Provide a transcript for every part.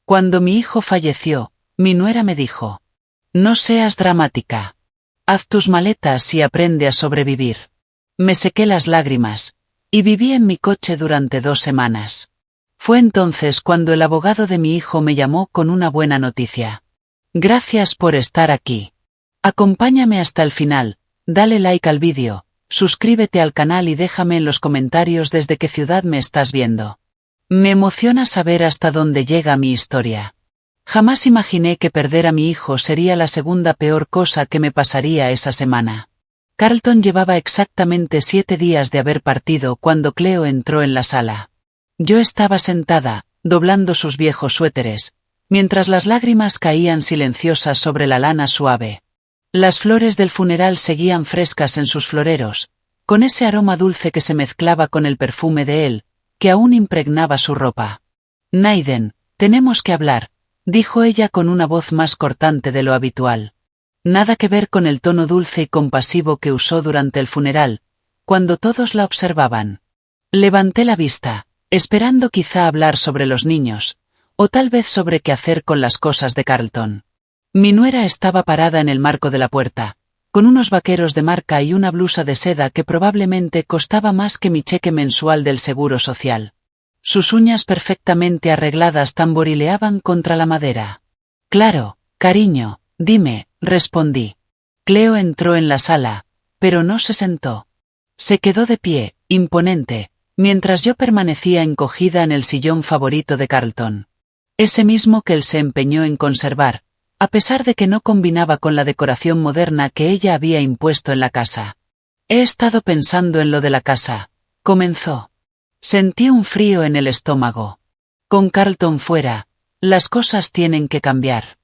Cuando mi hijo falleció, mi nuera me dijo: no seas dramática. Haz tus maletas y aprende a sobrevivir. Me sequé las lágrimas, y viví en mi coche durante 2 semanas. Fue entonces cuando el abogado de mi hijo me llamó con una buena noticia. Gracias por estar aquí. Acompáñame hasta el final, dale like al vídeo, suscríbete al canal y déjame en los comentarios desde qué ciudad me estás viendo. Me emociona saber hasta dónde llega mi historia. Jamás imaginé que perder a mi hijo sería la segunda peor cosa que me pasaría esa semana. Carlton llevaba exactamente 7 días de haber partido cuando Cleo entró en la sala. Yo estaba sentada, doblando sus viejos suéteres, mientras las lágrimas caían silenciosas sobre la lana suave. Las flores del funeral seguían frescas en sus floreros, con ese aroma dulce que se mezclaba con el perfume de él, que aún impregnaba su ropa. Naiden, tenemos que hablar, dijo ella con una voz más cortante de lo habitual. Nada que ver con el tono dulce y compasivo que usó durante el funeral, cuando todos la observaban. Levanté la vista, esperando quizá hablar sobre los niños, o tal vez sobre qué hacer con las cosas de Carlton. Mi nuera estaba parada en el marco de la puerta, con unos vaqueros de marca y una blusa de seda que probablemente costaba más que mi cheque mensual del seguro social. Sus uñas perfectamente arregladas tamborileaban contra la madera. Claro, cariño, dime, respondí. Cleo entró en la sala, pero no se sentó. Se quedó de pie, imponente, mientras yo permanecía encogida en el sillón favorito de Carlton. Ese mismo que él se empeñó en conservar, a pesar de que no combinaba con la decoración moderna que ella había impuesto en la casa. He estado pensando en lo de la casa, comenzó. Sentí un frío en el estómago. Con Carlton fuera, las cosas tienen que cambiar.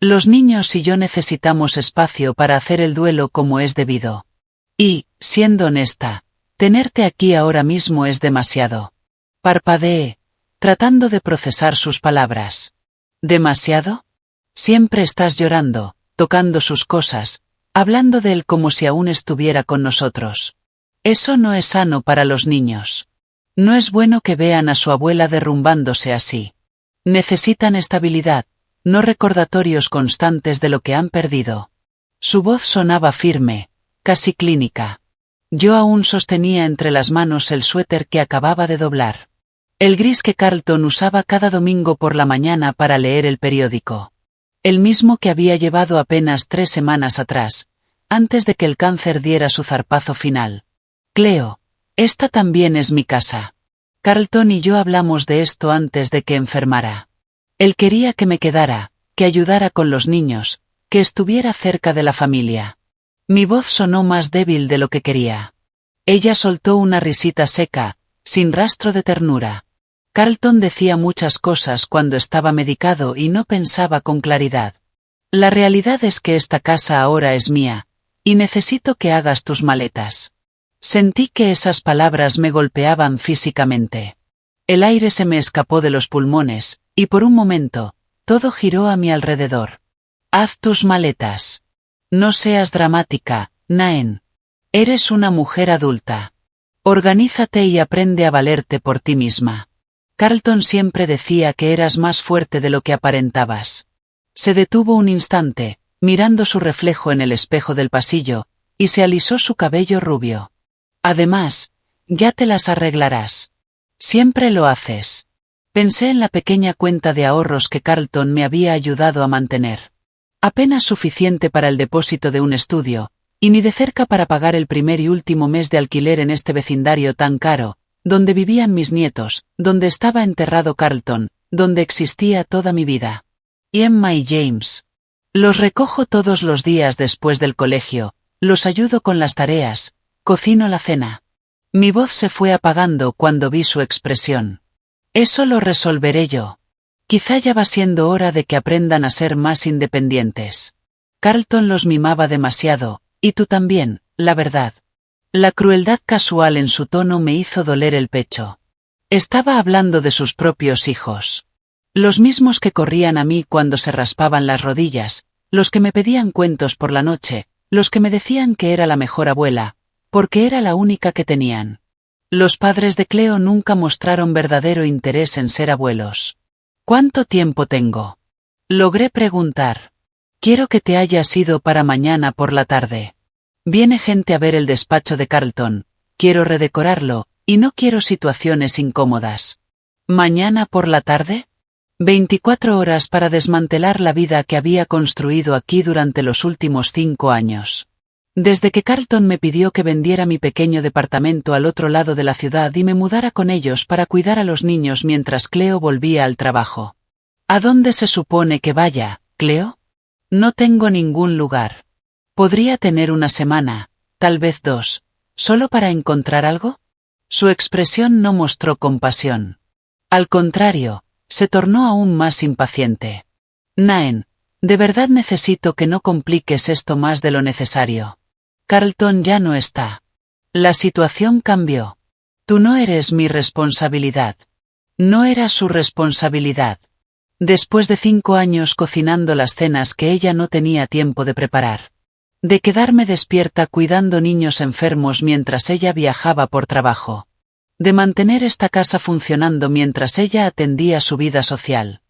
Los niños y yo necesitamos espacio para hacer el duelo como es debido. Y, siendo honesta, tenerte aquí ahora mismo es demasiado. Parpadeé, tratando de procesar sus palabras. ¿Demasiado? Siempre estás llorando, tocando sus cosas, hablando de él como si aún estuviera con nosotros. Eso no es sano para los niños. No es bueno que vean a su abuela derrumbándose así. Necesitan estabilidad, no recordatorios constantes de lo que han perdido. Su voz sonaba firme, casi clínica. Yo aún sostenía entre las manos el suéter que acababa de doblar. El gris que Carlton usaba cada domingo por la mañana para leer el periódico. El mismo que había llevado apenas 3 semanas atrás, antes de que el cáncer diera su zarpazo final. Cleo, esta también es mi casa. Carlton y yo hablamos de esto antes de que enfermara. Él quería que me quedara, que ayudara con los niños, que estuviera cerca de la familia. Mi voz sonó más débil de lo que quería. Ella soltó una risita seca, sin rastro de ternura. Carlton decía muchas cosas cuando estaba medicado y no pensaba con claridad. La realidad es que esta casa ahora es mía, y necesito que hagas tus maletas. Sentí que esas palabras me golpeaban físicamente. El aire se me escapó de los pulmones, y por un momento, todo giró a mi alrededor. Haz tus maletas. No seas dramática, Naen. Eres una mujer adulta. Organízate y aprende a valerte por ti misma. Carlton siempre decía que eras más fuerte de lo que aparentabas. Se detuvo un instante, mirando su reflejo en el espejo del pasillo, y se alisó su cabello rubio. Además, ya te las arreglarás. Siempre lo haces. Pensé en la pequeña cuenta de ahorros que Carlton me había ayudado a mantener. Apenas suficiente para el depósito de un estudio, y ni de cerca para pagar el primer y último mes de alquiler en este vecindario tan caro, donde vivían mis nietos, donde estaba enterrado Carlton, donde existía toda mi vida. Y Emma y James. Los recojo todos los días después del colegio, los ayudo con las tareas, cocino la cena. Mi voz se fue apagando cuando vi su expresión. Eso lo resolveré yo. Quizá ya va siendo hora de que aprendan a ser más independientes. Carlton los mimaba demasiado, y tú también, la verdad. La crueldad casual en su tono me hizo doler el pecho. Estaba hablando de sus propios hijos. Los mismos que corrían a mí cuando se raspaban las rodillas, los que me pedían cuentos por la noche, los que me decían que era la mejor abuela, porque era la única que tenían. Los padres de Cleo nunca mostraron verdadero interés en ser abuelos. ¿Cuánto tiempo tengo? Logré preguntar. Quiero que te hayas ido para mañana por la tarde. Viene gente a ver el despacho de Carlton, quiero redecorarlo, y no quiero situaciones incómodas. ¿Mañana por la tarde? 24 horas para desmantelar la vida que había construido aquí durante los últimos 5 años. Desde que Carlton me pidió que vendiera mi pequeño departamento al otro lado de la ciudad y me mudara con ellos para cuidar a los niños mientras Cleo volvía al trabajo. ¿A dónde se supone que vaya, Cleo? No tengo ningún lugar. ¿Podría tener una semana, tal vez 2, solo para encontrar algo? Su expresión no mostró compasión. Al contrario, se tornó aún más impaciente. Naen, de verdad necesito que no compliques esto más de lo necesario. Carlton ya no está. La situación cambió. Tú no eres mi responsabilidad. No era su responsabilidad. Después de 5 años cocinando las cenas que ella no tenía tiempo de preparar. De quedarme despierta cuidando niños enfermos mientras ella viajaba por trabajo. De mantener esta casa funcionando mientras ella atendía su vida social.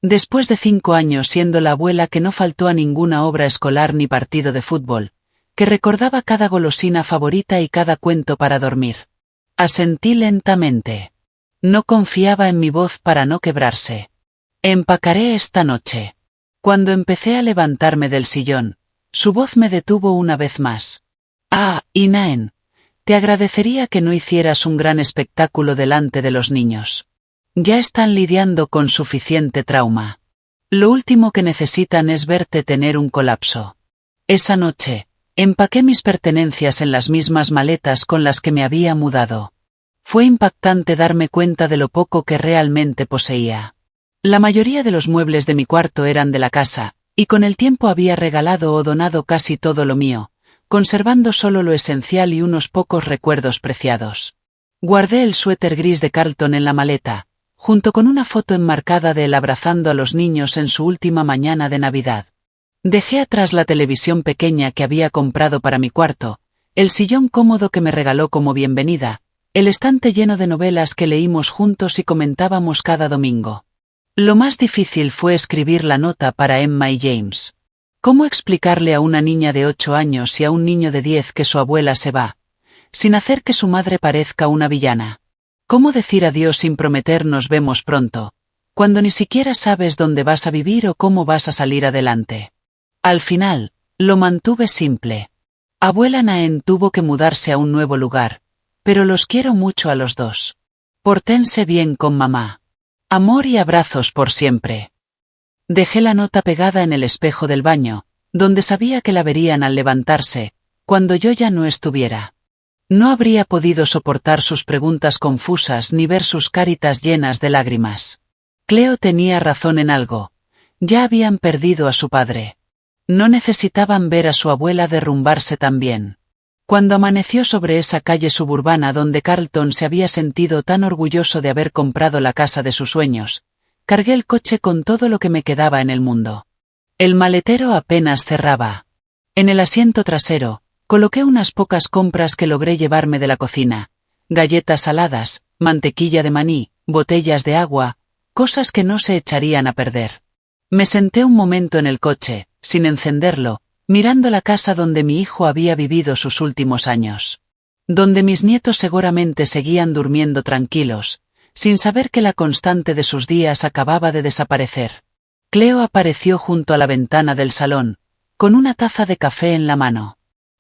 Después de 5 años siendo la abuela que no faltó a ninguna obra escolar ni partido de fútbol, que recordaba cada golosina favorita y cada cuento para dormir. Asentí lentamente. No confiaba en mi voz para no quebrarse. Empacaré esta noche. Cuando empecé a levantarme del sillón, su voz me detuvo una vez más. Y Naen, te agradecería que no hicieras un gran espectáculo delante de los niños. Ya están lidiando con suficiente trauma. Lo último que necesitan es verte tener un colapso. Esa noche, empaqué mis pertenencias en las mismas maletas con las que me había mudado. Fue impactante darme cuenta de lo poco que realmente poseía. La mayoría de los muebles de mi cuarto eran de la casa, y con el tiempo había regalado o donado casi todo lo mío, conservando solo lo esencial y unos pocos recuerdos preciados. Guardé el suéter gris de Carlton en la maleta, junto con una foto enmarcada de él abrazando a los niños en su última mañana de Navidad. Dejé atrás la televisión pequeña que había comprado para mi cuarto, el sillón cómodo que me regaló como bienvenida, el estante lleno de novelas que leímos juntos y comentábamos cada domingo. Lo más difícil fue escribir la nota para Emma y James. ¿Cómo explicarle a una niña de 8 años y a un niño de 10 que su abuela se va, sin hacer que su madre parezca una villana? ¿Cómo decir adiós sin prometer nos vemos pronto, cuando ni siquiera sabes dónde vas a vivir o cómo vas a salir adelante? Al final, lo mantuve simple. Abuela Naen tuvo que mudarse a un nuevo lugar, pero los quiero mucho a los dos. Pórtense bien con mamá. Amor y abrazos por siempre. Dejé la nota pegada en el espejo del baño, donde sabía que la verían al levantarse, cuando yo ya no estuviera. No habría podido soportar sus preguntas confusas ni ver sus caritas llenas de lágrimas. Cleo tenía razón en algo. Ya habían perdido a su padre. No necesitaban ver a su abuela derrumbarse también. Cuando amaneció sobre esa calle suburbana donde Carlton se había sentido tan orgulloso de haber comprado la casa de sus sueños, cargué el coche con todo lo que me quedaba en el mundo. El maletero apenas cerraba. En el asiento trasero, coloqué unas pocas compras que logré llevarme de la cocina: galletas saladas, mantequilla de maní, botellas de agua, cosas que no se echarían a perder. Me senté un momento en el coche, sin encenderlo, mirando la casa donde mi hijo había vivido sus últimos años. Donde mis nietos seguramente seguían durmiendo tranquilos, sin saber que la constante de sus días acababa de desaparecer. Cleo apareció junto a la ventana del salón, con una taza de café en la mano.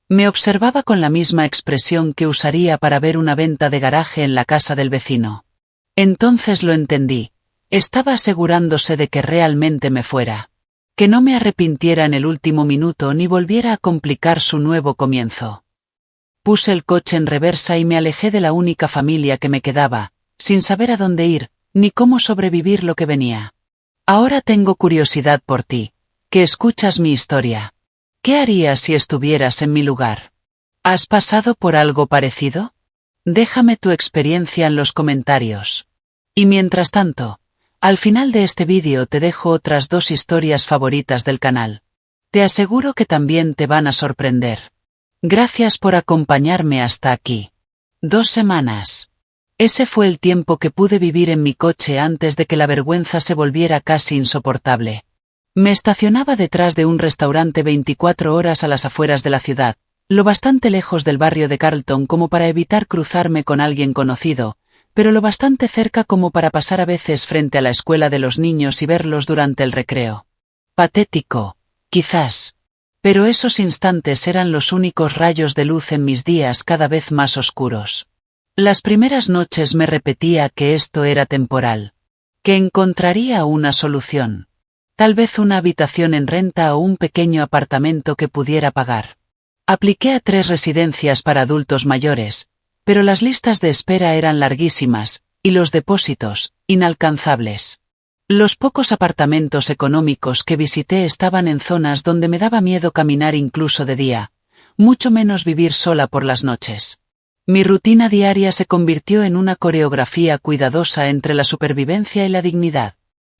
Me observaba con la misma expresión que usaría para ver una venta de garaje en la casa del vecino. Entonces lo entendí. Estaba asegurándose de que realmente me fuera. Que no me arrepintiera en el último minuto ni volviera a complicar su nuevo comienzo. Puse el coche en reversa y me alejé de la única familia que me quedaba, sin saber a dónde ir, ni cómo sobrevivir lo que venía. Ahora tengo curiosidad por ti, que escuchas mi historia. ¿Qué harías si estuvieras en mi lugar? ¿Has pasado por algo parecido? Déjame tu experiencia en los comentarios. Y mientras tanto, al final de este vídeo te dejo otras 2 historias favoritas del canal. Te aseguro que también te van a sorprender. Gracias por acompañarme hasta aquí. 2 semanas. Ese fue el tiempo que pude vivir en mi coche antes de que la vergüenza se volviera casi insoportable. Me estacionaba detrás de un restaurante 24 horas a las afueras de la ciudad, lo bastante lejos del barrio de Carlton como para evitar cruzarme con alguien conocido, pero lo bastante cerca como para pasar a veces frente a la escuela de los niños y verlos durante el recreo. Patético, quizás. Pero esos instantes eran los únicos rayos de luz en mis días cada vez más oscuros. Las primeras noches me repetía que esto era temporal, que encontraría una solución. Tal vez una habitación en renta o un pequeño apartamento que pudiera pagar. Apliqué a 3 residencias para adultos mayores, pero las listas de espera eran larguísimas, y los depósitos, inalcanzables. Los pocos apartamentos económicos que visité estaban en zonas donde me daba miedo caminar incluso de día, mucho menos vivir sola por las noches. Mi rutina diaria se convirtió en una coreografía cuidadosa entre la supervivencia y la dignidad.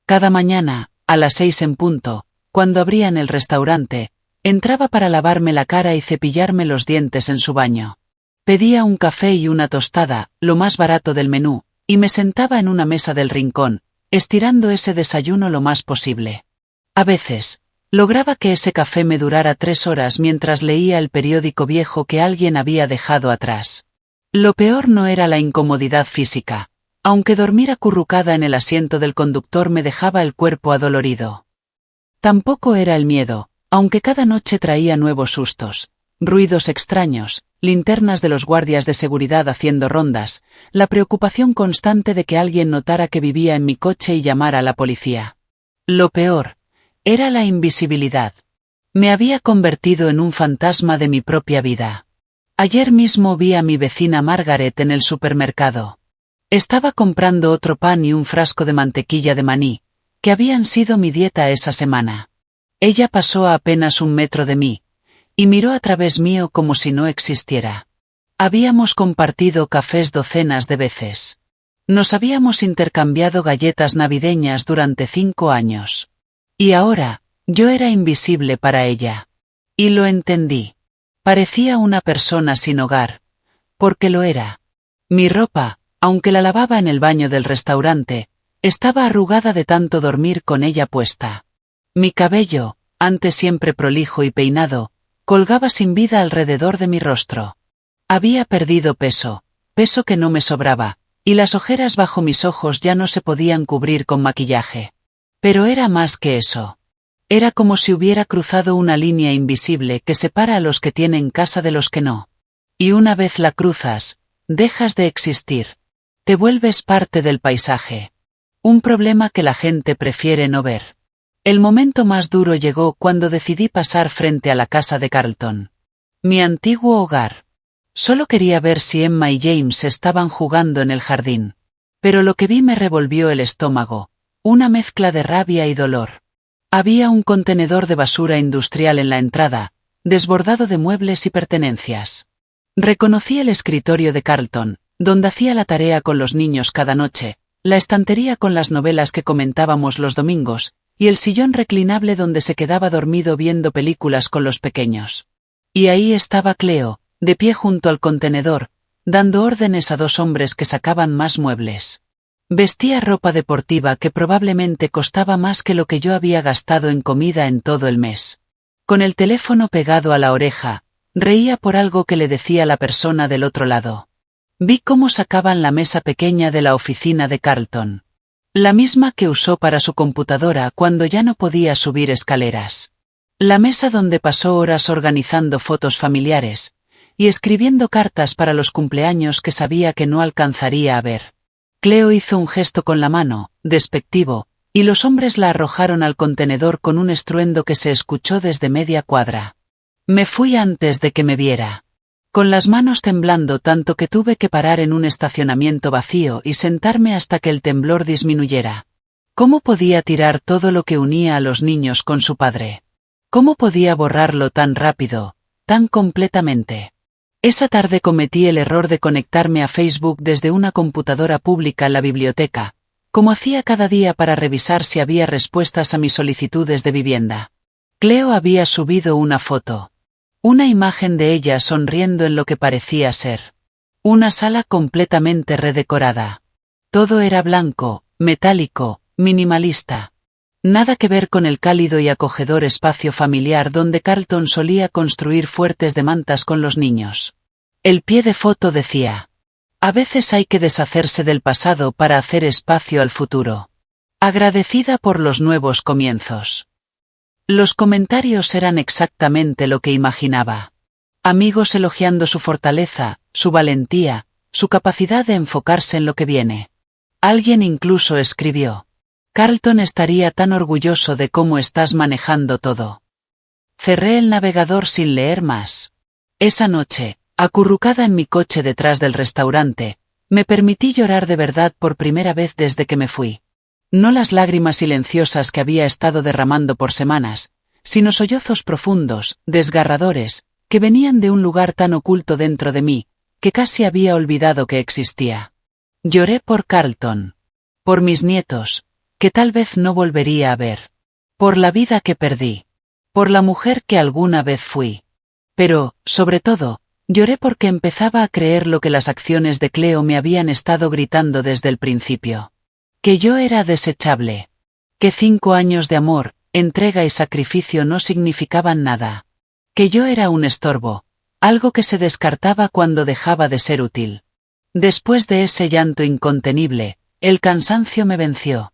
Cada mañana, a las 6 en punto, cuando abrían el restaurante, entraba para lavarme la cara y cepillarme los dientes en su baño. Pedía un café y una tostada, lo más barato del menú, y me sentaba en una mesa del rincón, estirando ese desayuno lo más posible. A veces, lograba que ese café me durara 3 horas mientras leía el periódico viejo que alguien había dejado atrás. Lo peor no era la incomodidad física, aunque dormir acurrucada en el asiento del conductor me dejaba el cuerpo adolorido. Tampoco era el miedo, aunque cada noche traía nuevos sustos, ruidos extraños, linternas de los guardias de seguridad haciendo rondas, la preocupación constante de que alguien notara que vivía en mi coche y llamara a la policía. Lo peor era la invisibilidad. Me había convertido en un fantasma de mi propia vida. Ayer mismo vi a mi vecina Margaret en el supermercado. Estaba comprando otro pan y un frasco de mantequilla de maní, que habían sido mi dieta esa semana. Ella pasó a apenas 1 metro de mí, y miró a través mío como si no existiera. Habíamos compartido cafés docenas de veces. Nos habíamos intercambiado galletas navideñas durante 5 años. Y ahora, yo era invisible para ella. Y lo entendí. Parecía una persona sin hogar. Porque lo era. Mi ropa, aunque la lavaba en el baño del restaurante, estaba arrugada de tanto dormir con ella puesta. Mi cabello, antes siempre prolijo y peinado, colgaba sin vida alrededor de mi rostro. Había perdido peso, peso que no me sobraba, y las ojeras bajo mis ojos ya no se podían cubrir con maquillaje. Pero era más que eso. Era como si hubiera cruzado una línea invisible que separa a los que tienen casa de los que no. Y una vez la cruzas, dejas de existir. Te vuelves parte del paisaje. Un problema que la gente prefiere no ver. El momento más duro llegó cuando decidí pasar frente a la casa de Carlton. Mi antiguo hogar. Solo quería ver si Emma y James estaban jugando en el jardín. Pero lo que vi me revolvió el estómago, una mezcla de rabia y dolor. Había un contenedor de basura industrial en la entrada, desbordado de muebles y pertenencias. Reconocí el escritorio de Carlton, donde hacía la tarea con los niños cada noche, la estantería con las novelas que comentábamos los domingos, y el sillón reclinable donde se quedaba dormido viendo películas con los pequeños. Y ahí estaba Cleo, de pie junto al contenedor, dando órdenes a 2 hombres que sacaban más muebles. Vestía ropa deportiva que probablemente costaba más que lo que yo había gastado en comida en todo el mes. Con el teléfono pegado a la oreja, reía por algo que le decía la persona del otro lado. Vi cómo sacaban la mesa pequeña de la oficina de Carlton. La misma que usó para su computadora cuando ya no podía subir escaleras. La mesa donde pasó horas organizando fotos familiares y escribiendo cartas para los cumpleaños que sabía que no alcanzaría a ver. Cleo hizo un gesto con la mano, despectivo, y los hombres la arrojaron al contenedor con un estruendo que se escuchó desde media cuadra. Me fui antes de que me viera. Con las manos temblando tanto que tuve que parar en un estacionamiento vacío y sentarme hasta que el temblor disminuyera. ¿Cómo podía tirar todo lo que unía a los niños con su padre? ¿Cómo podía borrarlo tan rápido, tan completamente? Esa tarde cometí el error de conectarme a Facebook desde una computadora pública en la biblioteca, como hacía cada día para revisar si había respuestas a mis solicitudes de vivienda. Cleo había subido una foto. Una imagen de ella sonriendo en lo que parecía ser Una sala completamente redecorada. Todo era blanco, metálico, minimalista. Nada que ver con el cálido y acogedor espacio familiar donde Carlton solía construir fuertes de mantas con los niños. El pie de foto decía: a veces hay que deshacerse del pasado para hacer espacio al futuro. Agradecida por los nuevos comienzos. Los comentarios eran exactamente lo que imaginaba. Amigos elogiando su fortaleza, su valentía, su capacidad de enfocarse en lo que viene. Alguien incluso escribió: Carlton estaría tan orgulloso de cómo estás manejando todo. Cerré el navegador sin leer más. Esa noche, acurrucada en mi coche detrás del restaurante, me permití llorar de verdad por primera vez desde que me fui. No las lágrimas silenciosas que había estado derramando por semanas, sino sollozos profundos, desgarradores, que venían de un lugar tan oculto dentro de mí, que casi había olvidado que existía. Lloré por Carlton. Por mis nietos, que tal vez no volvería a ver. Por la vida que perdí. Por la mujer que alguna vez fui. Pero, sobre todo, lloré porque empezaba a creer lo que las acciones de Cleo me habían estado gritando desde el principio. Que yo era desechable. Que 5 años de amor, entrega y sacrificio no significaban nada. Que yo era un estorbo, algo que se descartaba cuando dejaba de ser útil. Después de ese llanto incontenible, el cansancio me venció.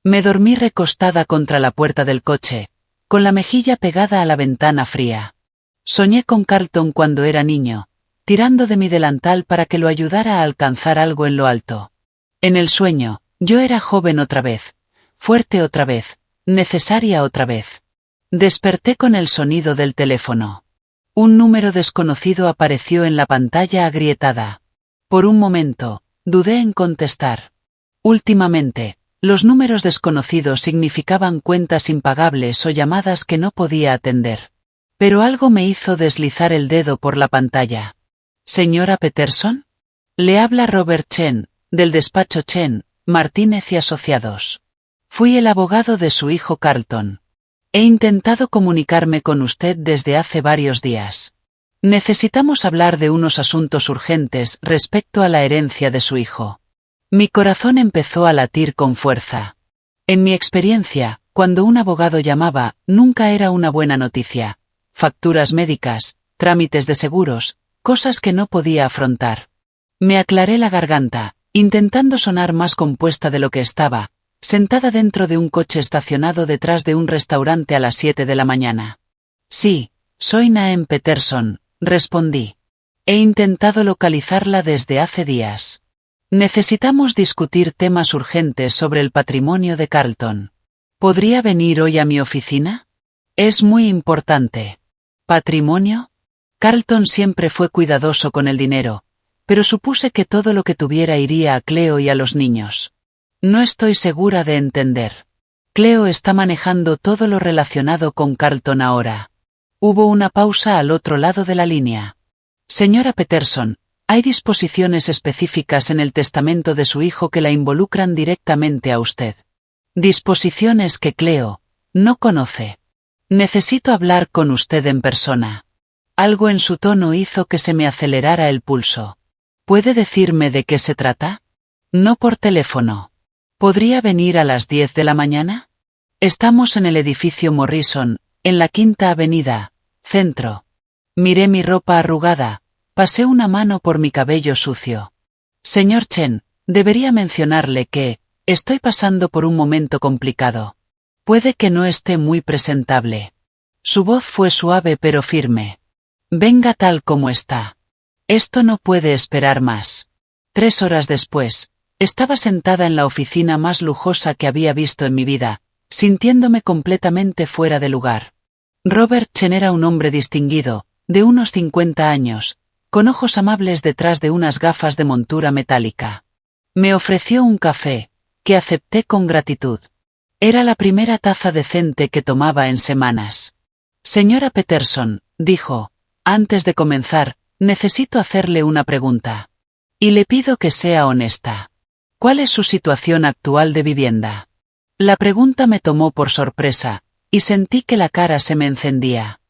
Me dormí recostada contra la puerta del coche, con la mejilla pegada a la ventana fría. Soñé con Carlton cuando era niño, tirando de mi delantal para que lo ayudara a alcanzar algo en lo alto. En el sueño, yo era joven otra vez, fuerte otra vez, necesaria otra vez. Desperté con el sonido del teléfono. Un número desconocido apareció en la pantalla agrietada. Por un momento, dudé en contestar. Últimamente, los números desconocidos significaban cuentas impagables o llamadas que no podía atender. Pero algo me hizo deslizar el dedo por la pantalla. ¿Señora Peterson? Le habla Robert Chen, del despacho Chen, Martínez y Asociados. Fui el abogado de su hijo Carlton. He intentado comunicarme con usted desde hace varios días. Necesitamos hablar de unos asuntos urgentes respecto a la herencia de su hijo. Mi corazón empezó a latir con fuerza. En mi experiencia, cuando un abogado llamaba, nunca era una buena noticia. Facturas médicas, trámites de seguros, cosas que no podía afrontar. Me aclaré la garganta, intentando sonar más compuesta de lo que estaba, sentada dentro de un coche estacionado detrás de un restaurante a las 7 de la mañana. Sí, soy Naem Peterson, respondí. He intentado localizarla desde hace días. Necesitamos discutir temas urgentes sobre el patrimonio de Carlton. ¿Podría venir hoy a mi oficina? Es muy importante. ¿Patrimonio? Carlton siempre fue cuidadoso con el dinero, pero supuse que todo lo que tuviera iría a Cleo y a los niños. No estoy segura de entender. Cleo está manejando todo lo relacionado con Carlton ahora. Hubo una pausa al otro lado de la línea. Señora Peterson, hay disposiciones específicas en el testamento de su hijo que la involucran directamente a usted. Disposiciones que Cleo no conoce. Necesito hablar con usted en persona. Algo en su tono hizo que se me acelerara el pulso. ¿Puede decirme de qué se trata? No por teléfono. ¿Podría venir a las 10 de la mañana? Estamos en el edificio Morrison, en la Quinta Avenida, Centro. Miré mi ropa arrugada, pasé una mano por mi cabello sucio. Señor Chen, debería mencionarle que estoy pasando por un momento complicado. Puede que no esté muy presentable. Su voz fue suave pero firme. Venga tal como está. Esto no puede esperar más. 3 horas después, estaba sentada en la oficina más lujosa que había visto en mi vida, sintiéndome completamente fuera de lugar. Robert Chen era un hombre distinguido, de unos 50 años, con ojos amables detrás de unas gafas de montura metálica. Me ofreció un café, que acepté con gratitud. Era la primera taza decente que tomaba en semanas. Señora Peterson, dijo, antes de comenzar, necesito hacerle una pregunta. Y le pido que sea honesta. ¿Cuál es su situación actual de vivienda? La pregunta me tomó por sorpresa, y sentí que la cara se me encendía.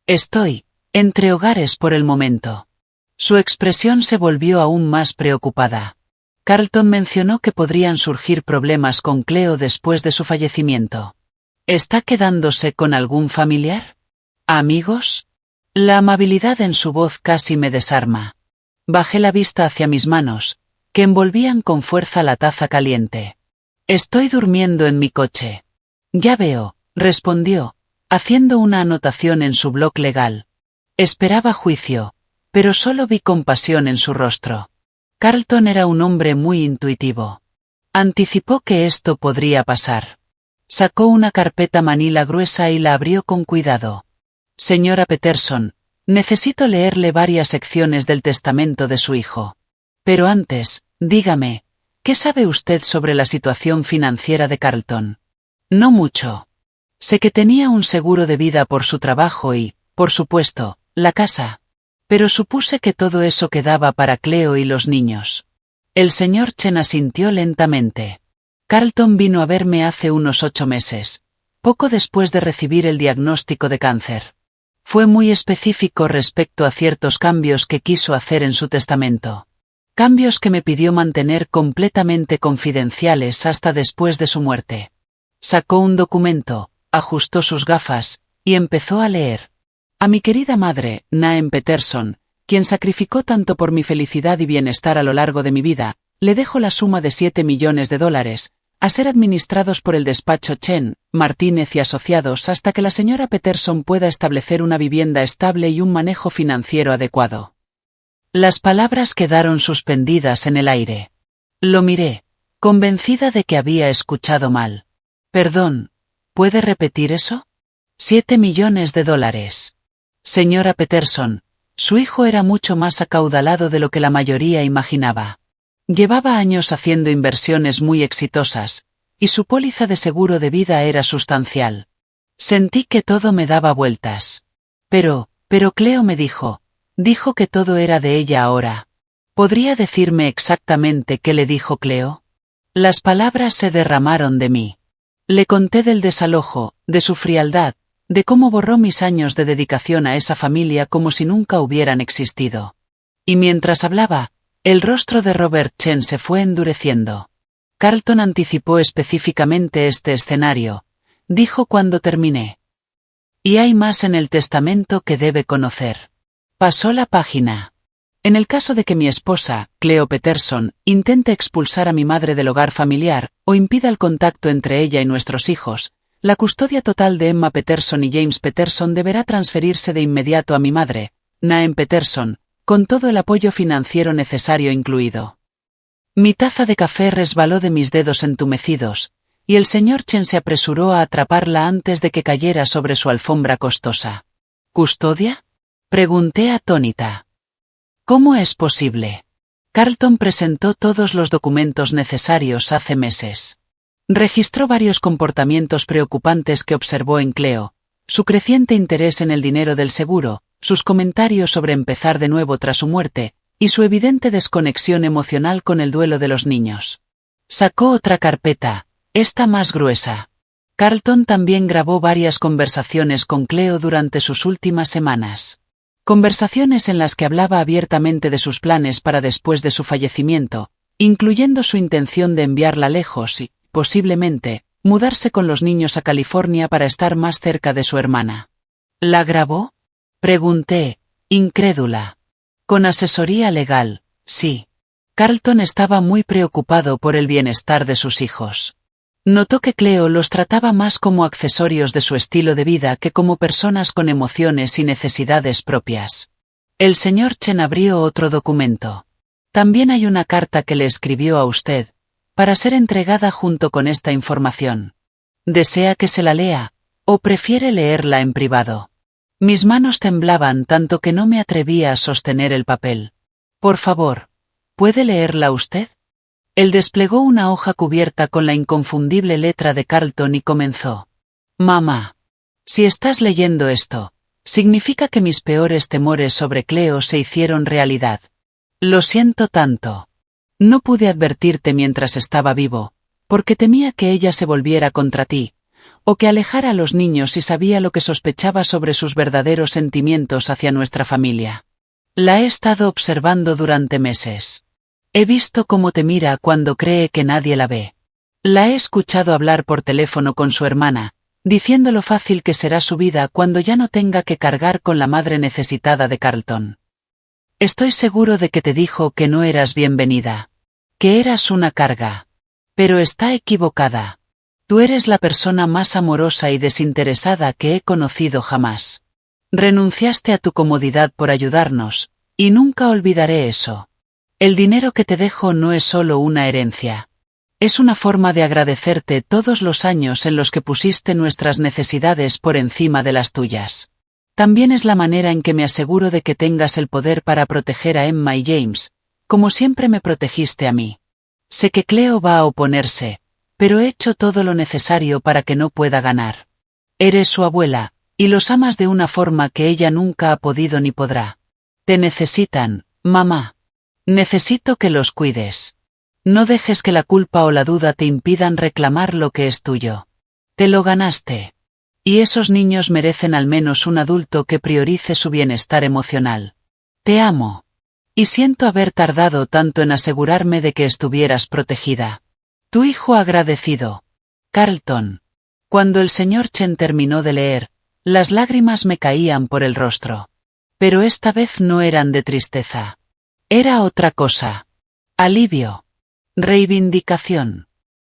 Estoy entre hogares por el momento. Su expresión se volvió aún más preocupada. Carlton mencionó que podrían surgir problemas con Cleo después de su fallecimiento. ¿Está quedándose con algún familiar? ¿Amigos? La amabilidad en su voz casi me desarma. Bajé la vista hacia mis manos, que envolvían con fuerza la taza caliente. Estoy durmiendo en mi coche. Ya veo, respondió, haciendo una anotación en su blog legal. Esperaba juicio, pero solo vi compasión en su rostro. Carlton era un hombre muy intuitivo. Anticipó que esto podría pasar. Sacó una carpeta manila gruesa y la abrió con cuidado. Señora Peterson, necesito leerle varias secciones del testamento de su hijo. Pero antes, dígame, ¿qué sabe usted sobre la situación financiera de Carlton? No mucho. Sé que tenía un seguro de vida por su trabajo y, por supuesto, la casa. Pero supuse que todo eso quedaba para Cleo y los niños. El señor Chen asintió lentamente. Carlton vino a verme hace unos 8 meses, poco después de recibir el diagnóstico de cáncer. Fue muy específico respecto a ciertos cambios que quiso hacer en su testamento. Cambios que me pidió mantener completamente confidenciales hasta después de su muerte. Sacó un documento, ajustó sus gafas, y empezó a leer. A mi querida madre, Naem Peterson, quien sacrificó tanto por mi felicidad y bienestar a lo largo de mi vida, le dejo la suma de $7 millones, a ser administrados por el despacho Chen, Martínez y Asociados hasta que la señora Peterson pueda establecer una vivienda estable y un manejo financiero adecuado. Las palabras quedaron suspendidas en el aire. Lo miré, convencida de que había escuchado mal. Perdón, ¿puede repetir eso? $7 millones. Señora Peterson, su hijo era mucho más acaudalado de lo que la mayoría imaginaba. Llevaba años haciendo inversiones muy exitosas, y su póliza de seguro de vida era sustancial. Sentí que todo me daba vueltas. Pero Cleo me dijo que todo era de ella ahora. ¿Podría decirme exactamente qué le dijo Cleo? Las palabras se derramaron de mí. Le conté del desalojo, de su frialdad, de cómo borró mis años de dedicación a esa familia como si nunca hubieran existido. Y mientras hablaba, el rostro de Robert Chen se fue endureciendo. Carlton anticipó específicamente este escenario, dijo cuando terminé. Y hay más en el testamento que debe conocer. Pasó la página. En el caso de que mi esposa, Cleo Peterson, intente expulsar a mi madre del hogar familiar, o impida el contacto entre ella y nuestros hijos, la custodia total de Emma Peterson y James Peterson deberá transferirse de inmediato a mi madre, Naem Peterson, con todo el apoyo financiero necesario incluido. Mi taza de café resbaló de mis dedos entumecidos, y el señor Chen se apresuró a atraparla antes de que cayera sobre su alfombra costosa. ¿Custodia? Pregunté atónita. ¿Cómo es posible? Carlton presentó todos los documentos necesarios hace meses. Registró varios comportamientos preocupantes que observó en Cleo, su creciente interés en el dinero del seguro, sus comentarios sobre empezar de nuevo tras su muerte, y su evidente desconexión emocional con el duelo de los niños. Sacó otra carpeta, esta más gruesa. Carlton también grabó varias conversaciones con Cleo durante sus últimas semanas. Conversaciones en las que hablaba abiertamente de sus planes para después de su fallecimiento, incluyendo su intención de enviarla lejos y, posiblemente, mudarse con los niños a California para estar más cerca de su hermana. ¿La grabó? Pregunté, incrédula. Con asesoría legal, sí. Carlton estaba muy preocupado por el bienestar de sus hijos. Notó que Cleo los trataba más como accesorios de su estilo de vida que como personas con emociones y necesidades propias. El señor Chen abrió otro documento. También hay una carta que le escribió a usted, para ser entregada junto con esta información. ¿Desea que se la lea, o prefiere leerla en privado? Mis manos temblaban tanto que no me atrevía a sostener el papel. Por favor, ¿puede leerla usted? Él desplegó una hoja cubierta con la inconfundible letra de Carlton y comenzó. Mamá. Si estás leyendo esto, significa que mis peores temores sobre Cleo se hicieron realidad. Lo siento tanto. No pude advertirte mientras estaba vivo, porque temía que ella se volviera contra ti, o que alejara a los niños si sabía lo que sospechaba sobre sus verdaderos sentimientos hacia nuestra familia. La he estado observando durante meses. He visto cómo te mira cuando cree que nadie la ve. La he escuchado hablar por teléfono con su hermana, diciendo lo fácil que será su vida cuando ya no tenga que cargar con la madre necesitada de Carlton. Estoy seguro de que te dijo que no eras bienvenida, que eras una carga. Pero está equivocada. Tú eres la persona más amorosa y desinteresada que he conocido jamás. Renunciaste a tu comodidad por ayudarnos, y nunca olvidaré eso. El dinero que te dejo no es solo una herencia. Es una forma de agradecerte todos los años en los que pusiste nuestras necesidades por encima de las tuyas. También es la manera en que me aseguro de que tengas el poder para proteger a Emma y James, como siempre me protegiste a mí. Sé que Cleo va a oponerse, pero he hecho todo lo necesario para que no pueda ganar. Eres su abuela, y los amas de una forma que ella nunca ha podido ni podrá. Te necesitan, mamá. Necesito que los cuides. No dejes que la culpa o la duda te impidan reclamar lo que es tuyo. Te lo ganaste. Y esos niños merecen al menos un adulto que priorice su bienestar emocional. Te amo. Y siento haber tardado tanto en asegurarme de que estuvieras protegida. Tu hijo agradecido. Carlton. Cuando el señor Chen terminó de leer, las lágrimas me caían por el rostro. Pero esta vez no eran de tristeza. Era otra cosa. Alivio. Reivindicación.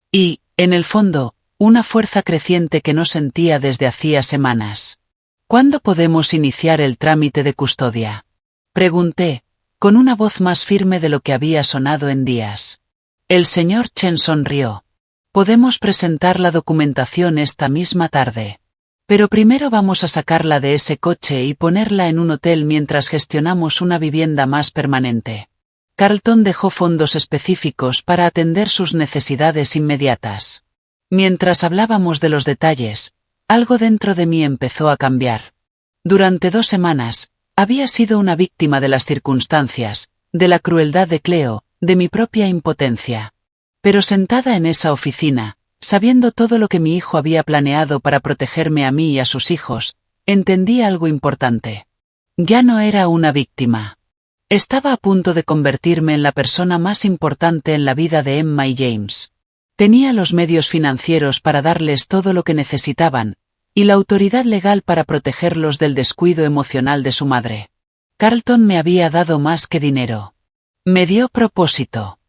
Y, en el fondo, una fuerza creciente que no sentía desde hacía semanas. ¿Cuándo podemos iniciar el trámite de custodia? Pregunté, con una voz más firme de lo que había sonado en días. El señor Chen sonrió. Podemos presentar la documentación esta misma tarde. Pero primero vamos a sacarla de ese coche y ponerla en un hotel mientras gestionamos una vivienda más permanente. Carlton dejó fondos específicos para atender sus necesidades inmediatas. Mientras hablábamos de los detalles, algo dentro de mí empezó a cambiar. Durante 2 semanas, había sido una víctima de las circunstancias, de la crueldad de Cleo, de mi propia impotencia. Pero sentada en esa oficina, sabiendo todo lo que mi hijo había planeado para protegerme a mí y a sus hijos, entendí algo importante. Ya no era una víctima. Estaba a punto de convertirme en la persona más importante en la vida de Emma y James. Tenía los medios financieros para darles todo lo que necesitaban, y la autoridad legal para protegerlos del descuido emocional de su madre. Carlton me había dado más que dinero. Me dio propósito.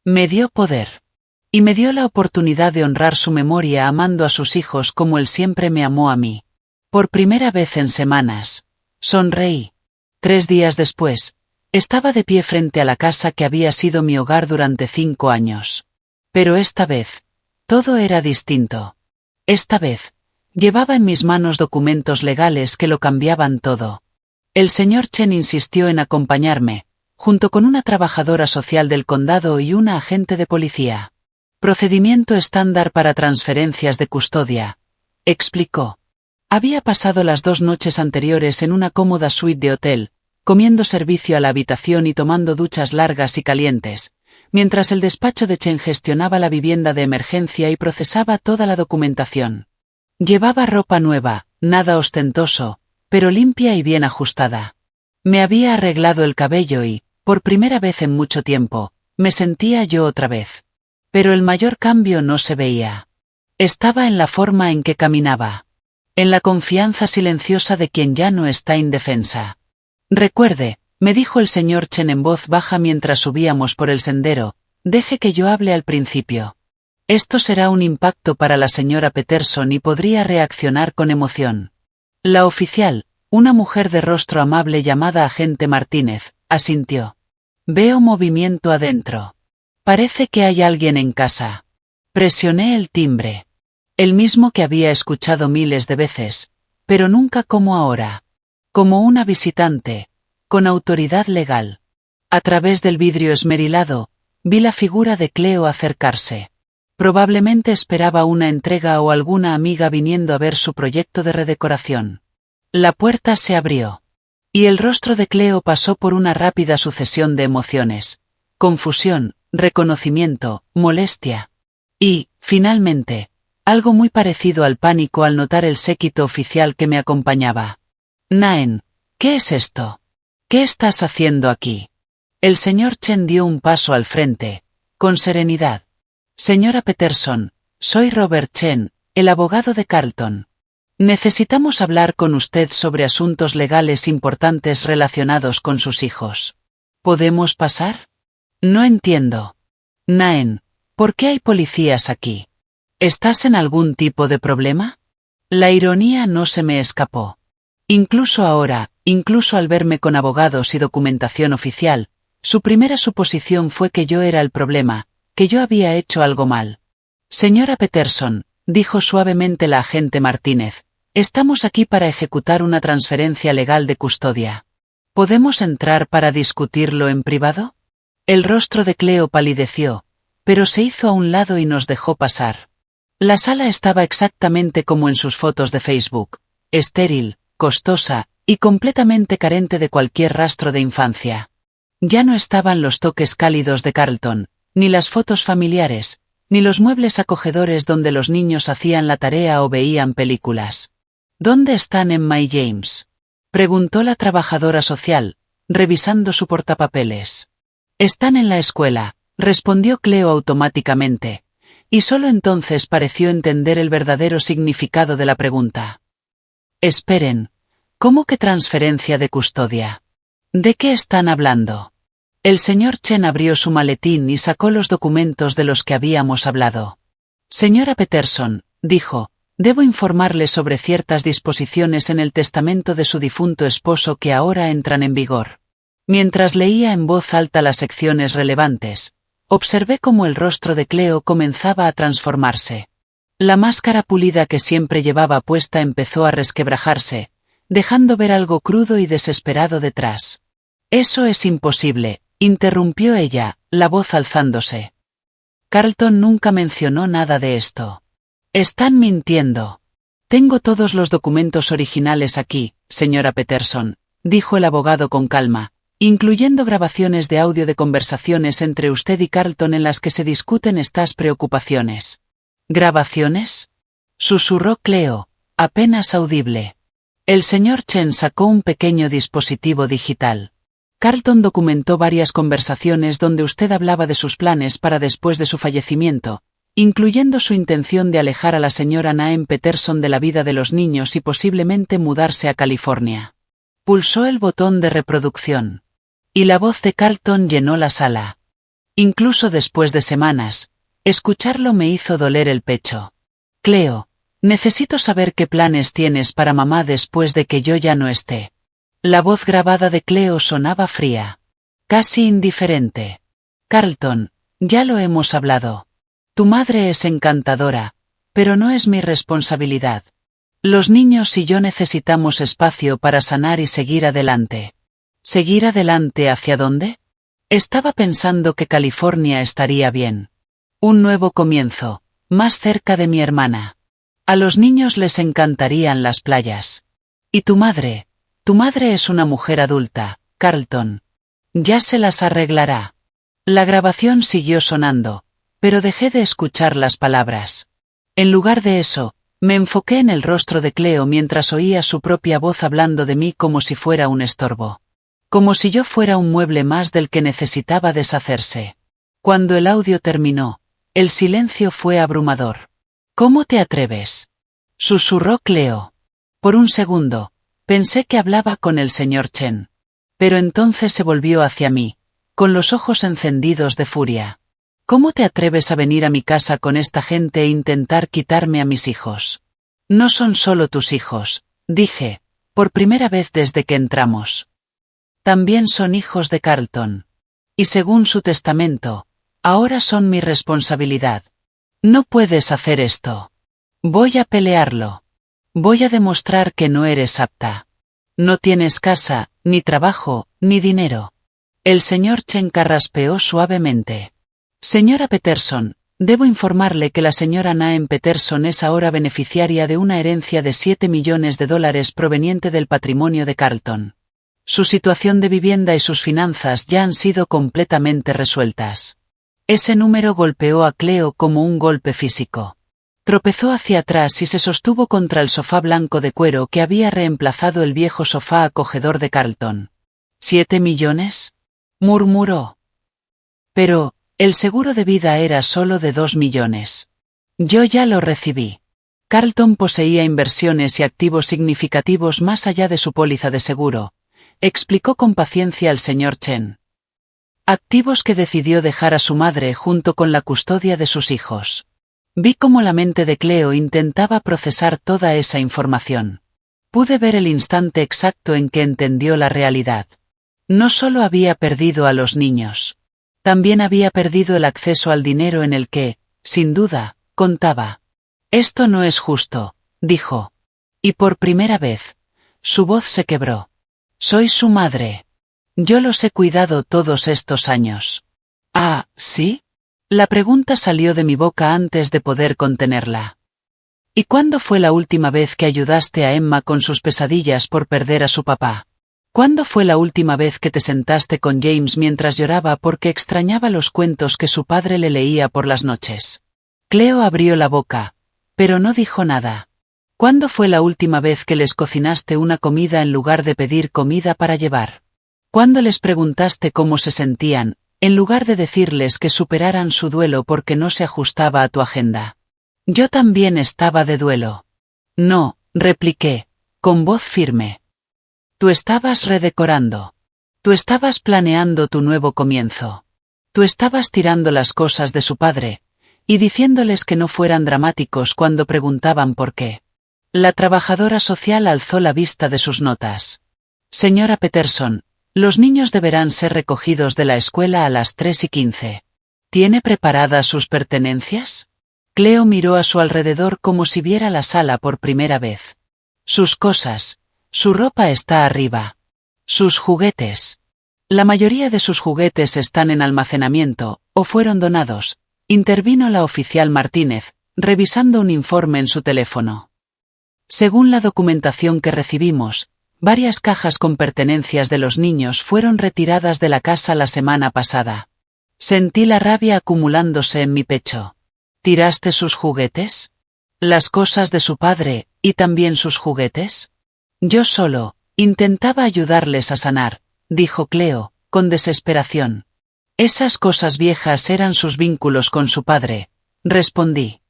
Me dio poder. Y me dio la oportunidad de honrar su memoria amando a sus hijos como él siempre me amó a mí. Por primera vez en semanas. Sonreí. 3 días después, estaba de pie frente a la casa que había sido mi hogar durante 5 años. Pero esta vez, todo era distinto. Esta vez, llevaba en mis manos documentos legales que lo cambiaban todo. El señor Chen insistió en acompañarme, junto con una trabajadora social del condado y una agente de policía. Procedimiento estándar para transferencias de custodia, explicó. Había pasado las 2 noches anteriores en una cómoda suite de hotel, comiendo servicio a la habitación y tomando duchas largas y calientes, mientras el despacho de Chen gestionaba la vivienda de emergencia y procesaba toda la documentación. Llevaba ropa nueva, nada ostentoso, pero limpia y bien ajustada. Me había arreglado el cabello y, por primera vez en mucho tiempo, me sentía yo otra vez. Pero el mayor cambio no se veía. Estaba en la forma en que caminaba. En la confianza silenciosa de quien ya no está indefensa. Recuerde, me dijo el señor Chen en voz baja mientras subíamos por el sendero, deje que yo hable al principio. Esto será un impacto para la señora Peterson y podría reaccionar con emoción. La oficial, una mujer de rostro amable llamada agente Martínez, asintió. Veo movimiento adentro. Parece que hay alguien en casa. Presioné el timbre. El mismo que había escuchado miles de veces, pero nunca como ahora. Como una visitante, con autoridad legal. A través del vidrio esmerilado, vi la figura de Cleo acercarse. Probablemente esperaba una entrega o alguna amiga viniendo a ver su proyecto de redecoración. La puerta se abrió. Y el rostro de Cleo pasó por una rápida sucesión de emociones. Confusión, reconocimiento, molestia. Y, finalmente, algo muy parecido al pánico al notar el séquito oficial que me acompañaba. Naen, ¿qué es esto? ¿Qué estás haciendo aquí? El señor Chen dio un paso al frente, con serenidad. Señora Peterson, soy Robert Chen, el abogado de Carlton. Necesitamos hablar con usted sobre asuntos legales importantes relacionados con sus hijos. ¿Podemos pasar? No entiendo. Naen, ¿por qué hay policías aquí? ¿Estás en algún tipo de problema? La ironía no se me escapó. Incluso ahora, incluso al verme con abogados y documentación oficial, su primera suposición fue que yo era el problema, que yo había hecho algo mal. Señora Peterson, dijo suavemente la agente Martínez, estamos aquí para ejecutar una transferencia legal de custodia. ¿Podemos entrar para discutirlo en privado? El rostro de Cleo palideció, pero se hizo a un lado y nos dejó pasar. La sala estaba exactamente como en sus fotos de Facebook, estéril, costosa, y completamente carente de cualquier rastro de infancia. Ya no estaban los toques cálidos de Carlton, ni las fotos familiares, ni los muebles acogedores donde los niños hacían la tarea o veían películas. ¿Dónde están Emma y James? Preguntó la trabajadora social, revisando su portapapeles. Están en la escuela, respondió Cleo automáticamente, y solo entonces pareció entender el verdadero significado de la pregunta. Esperen, ¿cómo que transferencia de custodia? ¿De qué están hablando? El señor Chen abrió su maletín y sacó los documentos de los que habíamos hablado. Señora Peterson, dijo, debo informarle sobre ciertas disposiciones en el testamento de su difunto esposo que ahora entran en vigor. Mientras leía en voz alta las secciones relevantes, observé cómo el rostro de Cleo comenzaba a transformarse. La máscara pulida que siempre llevaba puesta empezó a resquebrajarse, dejando ver algo crudo y desesperado detrás. Eso es imposible, interrumpió ella, la voz alzándose. Carlton nunca mencionó nada de esto. Están mintiendo. Tengo todos los documentos originales aquí, señora Peterson, dijo el abogado con calma, incluyendo grabaciones de audio de conversaciones entre usted y Carlton en las que se discuten estas preocupaciones. ¿Grabaciones? Susurró Cleo, apenas audible. El señor Chen sacó un pequeño dispositivo digital. Carlton documentó varias conversaciones donde usted hablaba de sus planes para después de su fallecimiento, incluyendo su intención de alejar a la señora Naen Peterson de la vida de los niños y posiblemente mudarse a California. Pulsó el botón de reproducción. Y la voz de Carlton llenó la sala. Incluso después de semanas, escucharlo me hizo doler el pecho. Cleo, necesito saber qué planes tienes para mamá después de que yo ya no esté. La voz grabada de Cleo sonaba fría. Casi indiferente. Carlton, ya lo hemos hablado. Tu madre es encantadora, pero no es mi responsabilidad. Los niños y yo necesitamos espacio para sanar y seguir adelante. ¿Seguir adelante hacia dónde? Estaba pensando que California estaría bien. Un nuevo comienzo, más cerca de mi hermana. A los niños les encantarían las playas. ¿Y tu madre? Tu madre es una mujer adulta, Carlton. Ya se las arreglará. La grabación siguió sonando, pero dejé de escuchar las palabras. En lugar de eso, me enfoqué en el rostro de Cleo mientras oía su propia voz hablando de mí como si fuera un estorbo. Como si yo fuera un mueble más del que necesitaba deshacerse. Cuando el audio terminó, el silencio fue abrumador. ¿Cómo te atreves? Susurró Cleo. Por un segundo, pensé que hablaba con el señor Chen. Pero entonces se volvió hacia mí, con los ojos encendidos de furia. ¿Cómo te atreves a venir a mi casa con esta gente e intentar quitarme a mis hijos? No son solo tus hijos, dije, por primera vez desde que entramos. También son hijos de Carlton. Y según su testamento, ahora son mi responsabilidad. No puedes hacer esto. Voy a pelearlo. Voy a demostrar que no eres apta. No tienes casa, ni trabajo, ni dinero. El señor Chen carraspeó suavemente. Señora Peterson, debo informarle que la señora Naen Peterson es ahora beneficiaria de una herencia de $7 millones proveniente del patrimonio de Carlton. Su situación de vivienda y sus finanzas ya han sido completamente resueltas. Ese número golpeó a Cleo como un golpe físico. Tropezó hacia atrás y se sostuvo contra el sofá blanco de cuero que había reemplazado el viejo sofá acogedor de Carlton. ¿7 millones? Murmuró. Pero, el seguro de vida era solo de 2 millones. Yo ya lo recibí. Carlton poseía inversiones y activos significativos más allá de su póliza de seguro, explicó con paciencia el señor Chen. Activos que decidió dejar a su madre junto con la custodia de sus hijos. Vi cómo la mente de Cleo intentaba procesar toda esa información. Pude ver el instante exacto en que entendió la realidad. No solo había perdido a los niños. También había perdido el acceso al dinero en el que, sin duda, contaba. Esto no es justo, dijo. Y por primera vez, su voz se quebró. Soy su madre. Yo los he cuidado todos estos años. Ah, ¿sí? La pregunta salió de mi boca antes de poder contenerla. ¿Y cuándo fue la última vez que ayudaste a Emma con sus pesadillas por perder a su papá? ¿Cuándo fue la última vez que te sentaste con James mientras lloraba porque extrañaba los cuentos que su padre le leía por las noches? Cleo abrió la boca, pero no dijo nada. ¿Cuándo fue la última vez que les cocinaste una comida en lugar de pedir comida para llevar? ¿Cuándo les preguntaste cómo se sentían, en lugar de decirles que superaran su duelo porque no se ajustaba a tu agenda? Yo también estaba de duelo. No, repliqué, con voz firme. Tú estabas redecorando. Tú estabas planeando tu nuevo comienzo. Tú estabas tirando las cosas de su padre, y diciéndoles que no fueran dramáticos cuando preguntaban por qué. La trabajadora social alzó la vista de sus notas. Señora Peterson, los niños deberán ser recogidos de la escuela a las 3:15. ¿Tiene preparadas sus pertenencias? Cleo miró a su alrededor como si viera la sala por primera vez. Sus cosas, su ropa está arriba. Sus juguetes. La mayoría de sus juguetes están en almacenamiento, o fueron donados, intervino la oficial Martínez, revisando un informe en su teléfono. Según la documentación que recibimos, varias cajas con pertenencias de los niños fueron retiradas de la casa la semana pasada. Sentí la rabia acumulándose en mi pecho. ¿Tiraste sus juguetes? ¿Las cosas de su padre, y también sus juguetes? Yo solo, intentaba ayudarles a sanar, dijo Cleo, con desesperación. Esas cosas viejas eran sus vínculos con su padre, respondí.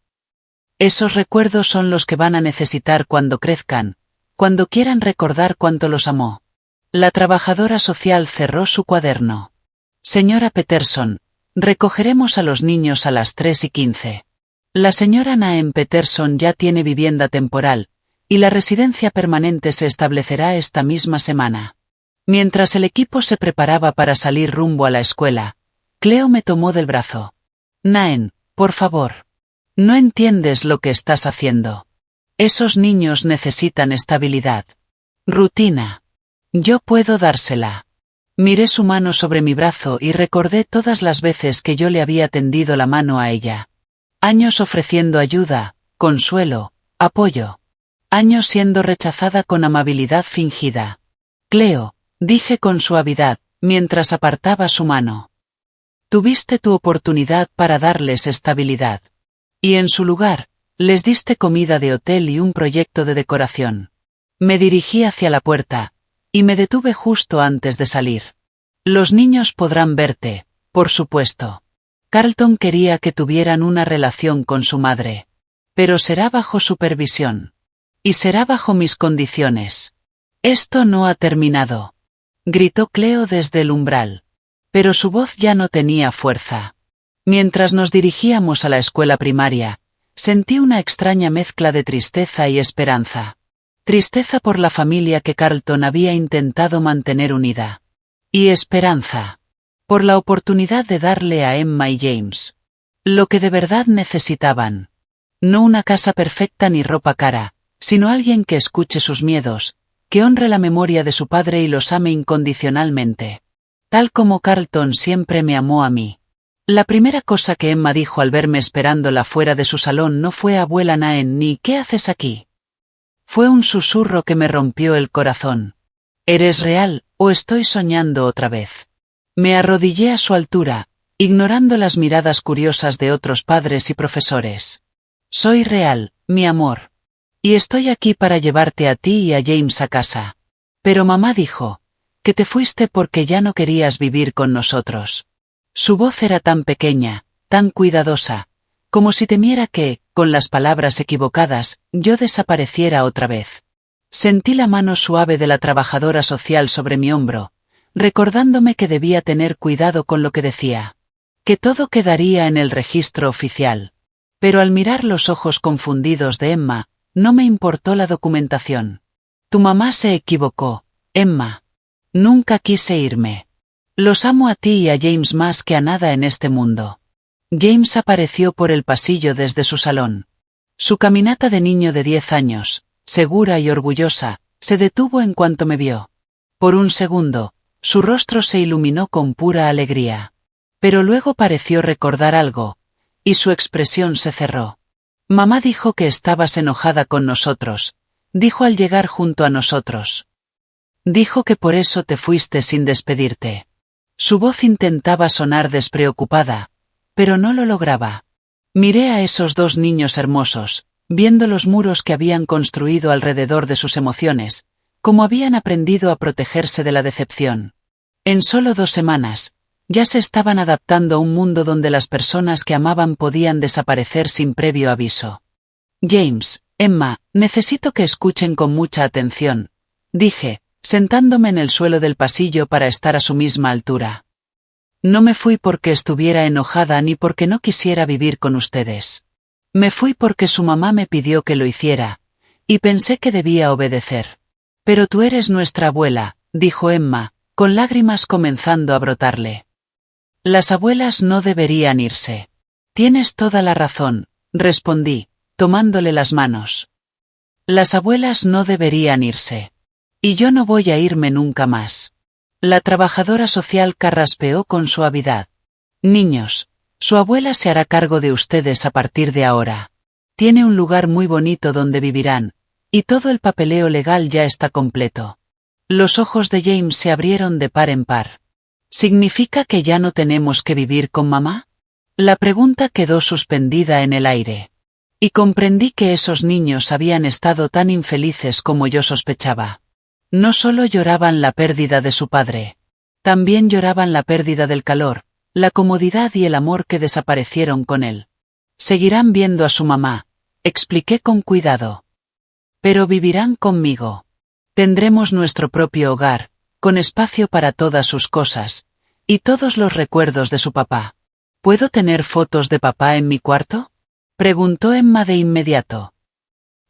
Esos recuerdos son los que van a necesitar cuando crezcan, cuando quieran recordar cuánto los amó. La trabajadora social cerró su cuaderno. Señora Peterson, recogeremos a los niños a las 3:15. La señora Naem Peterson ya tiene vivienda temporal, y la residencia permanente se establecerá esta misma semana. Mientras el equipo se preparaba para salir rumbo a la escuela, Cleo me tomó del brazo. Naem, por favor. No entiendes lo que estás haciendo. Esos niños necesitan estabilidad. Rutina. Yo puedo dársela. Miré su mano sobre mi brazo y recordé todas las veces que yo le había tendido la mano a ella. Años ofreciendo ayuda, consuelo, apoyo. Años siendo rechazada con amabilidad fingida. Cleo, dije con suavidad, mientras apartaba su mano. Tuviste tu oportunidad para darles estabilidad. Y en su lugar, les diste comida de hotel y un proyecto de decoración. Me dirigí hacia la puerta, y me detuve justo antes de salir. Los niños podrán verte, por supuesto. Carlton quería que tuvieran una relación con su madre. Pero será bajo supervisión. Y será bajo mis condiciones. Esto no ha terminado. Gritó Cleo desde el umbral. Pero su voz ya no tenía fuerza. Mientras nos dirigíamos a la escuela primaria, sentí una extraña mezcla de tristeza y esperanza. Tristeza por la familia que Carlton había intentado mantener unida. Y esperanza. Por la oportunidad de darle a Emma y James lo que de verdad necesitaban. No una casa perfecta ni ropa cara, sino alguien que escuche sus miedos, que honre la memoria de su padre y los ame incondicionalmente. Tal como Carlton siempre me amó a mí. La primera cosa que Emma dijo al verme esperándola fuera de su salón no fue abuela Naen ni ¿qué haces aquí? Fue un susurro que me rompió el corazón. ¿Eres real, o estoy soñando otra vez? Me arrodillé a su altura, ignorando las miradas curiosas de otros padres y profesores. Soy real, mi amor. Y estoy aquí para llevarte a ti y a James a casa. Pero mamá dijo que te fuiste porque ya no querías vivir con nosotros. Su voz era tan pequeña, tan cuidadosa, como si temiera que, con las palabras equivocadas, yo desapareciera otra vez. Sentí la mano suave de la trabajadora social sobre mi hombro, recordándome que debía tener cuidado con lo que decía. Que todo quedaría en el registro oficial. Pero al mirar los ojos confundidos de Emma, no me importó la documentación. Tu mamá se equivocó, Emma. Nunca quise irme. Los amo a ti y a James más que a nada en este mundo. James apareció por el pasillo desde su salón. Su caminata de niño de 10 años, segura y orgullosa, se detuvo en cuanto me vio. Por un segundo, su rostro se iluminó con pura alegría. Pero luego pareció recordar algo, y su expresión se cerró. Mamá dijo que estabas enojada con nosotros, dijo al llegar junto a nosotros. Dijo que por eso te fuiste sin despedirte. Su voz intentaba sonar despreocupada, pero no lo lograba. Miré a esos dos niños hermosos, viendo los muros que habían construido alrededor de sus emociones, como habían aprendido a protegerse de la decepción. En solo 2 semanas, ya se estaban adaptando a un mundo donde las personas que amaban podían desaparecer sin previo aviso. James, Emma, necesito que escuchen con mucha atención, dije, sentándome en el suelo del pasillo para estar a su misma altura. No me fui porque estuviera enojada ni porque no quisiera vivir con ustedes. Me fui porque su mamá me pidió que lo hiciera, y pensé que debía obedecer. Pero tú eres nuestra abuela, dijo Emma, con lágrimas comenzando a brotarle. Las abuelas no deberían irse. Tienes toda la razón, respondí, tomándole las manos. Las abuelas no deberían irse. Y yo no voy a irme nunca más. La trabajadora social carraspeó con suavidad. Niños, su abuela se hará cargo de ustedes a partir de ahora. Tiene un lugar muy bonito donde vivirán, y todo el papeleo legal ya está completo. Los ojos de James se abrieron de par en par. ¿Significa que ya no tenemos que vivir con mamá? La pregunta quedó suspendida en el aire. Y comprendí que esos niños habían estado tan infelices como yo sospechaba. No solo lloraban la pérdida de su padre. También lloraban la pérdida del calor, la comodidad y el amor que desaparecieron con él. Seguirán viendo a su mamá, expliqué con cuidado. Pero vivirán conmigo. Tendremos nuestro propio hogar, con espacio para todas sus cosas, y todos los recuerdos de su papá. ¿Puedo tener fotos de papá en mi cuarto? Preguntó Emma de inmediato.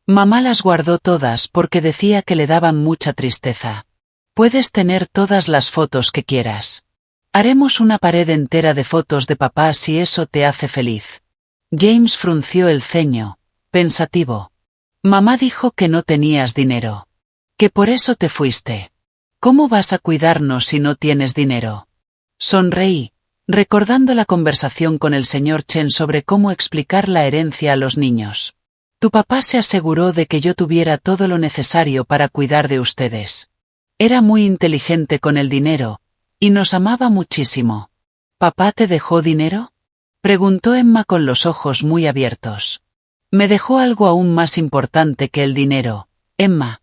Mamá las guardó todas porque decía que le daban mucha tristeza. Puedes tener todas las fotos que quieras. Haremos una pared entera de fotos de papá si eso te hace feliz. James frunció el ceño, pensativo. Mamá dijo que no tenías dinero. Que por eso te fuiste. ¿Cómo vas a cuidarnos si no tienes dinero? Sonreí, recordando la conversación con el señor Chen sobre cómo explicar la herencia a los niños. Tu papá se aseguró de que yo tuviera todo lo necesario para cuidar de ustedes. Era muy inteligente con el dinero, y nos amaba muchísimo. ¿Papá te dejó dinero? Preguntó Emma con los ojos muy abiertos. Me dejó algo aún más importante que el dinero, Emma.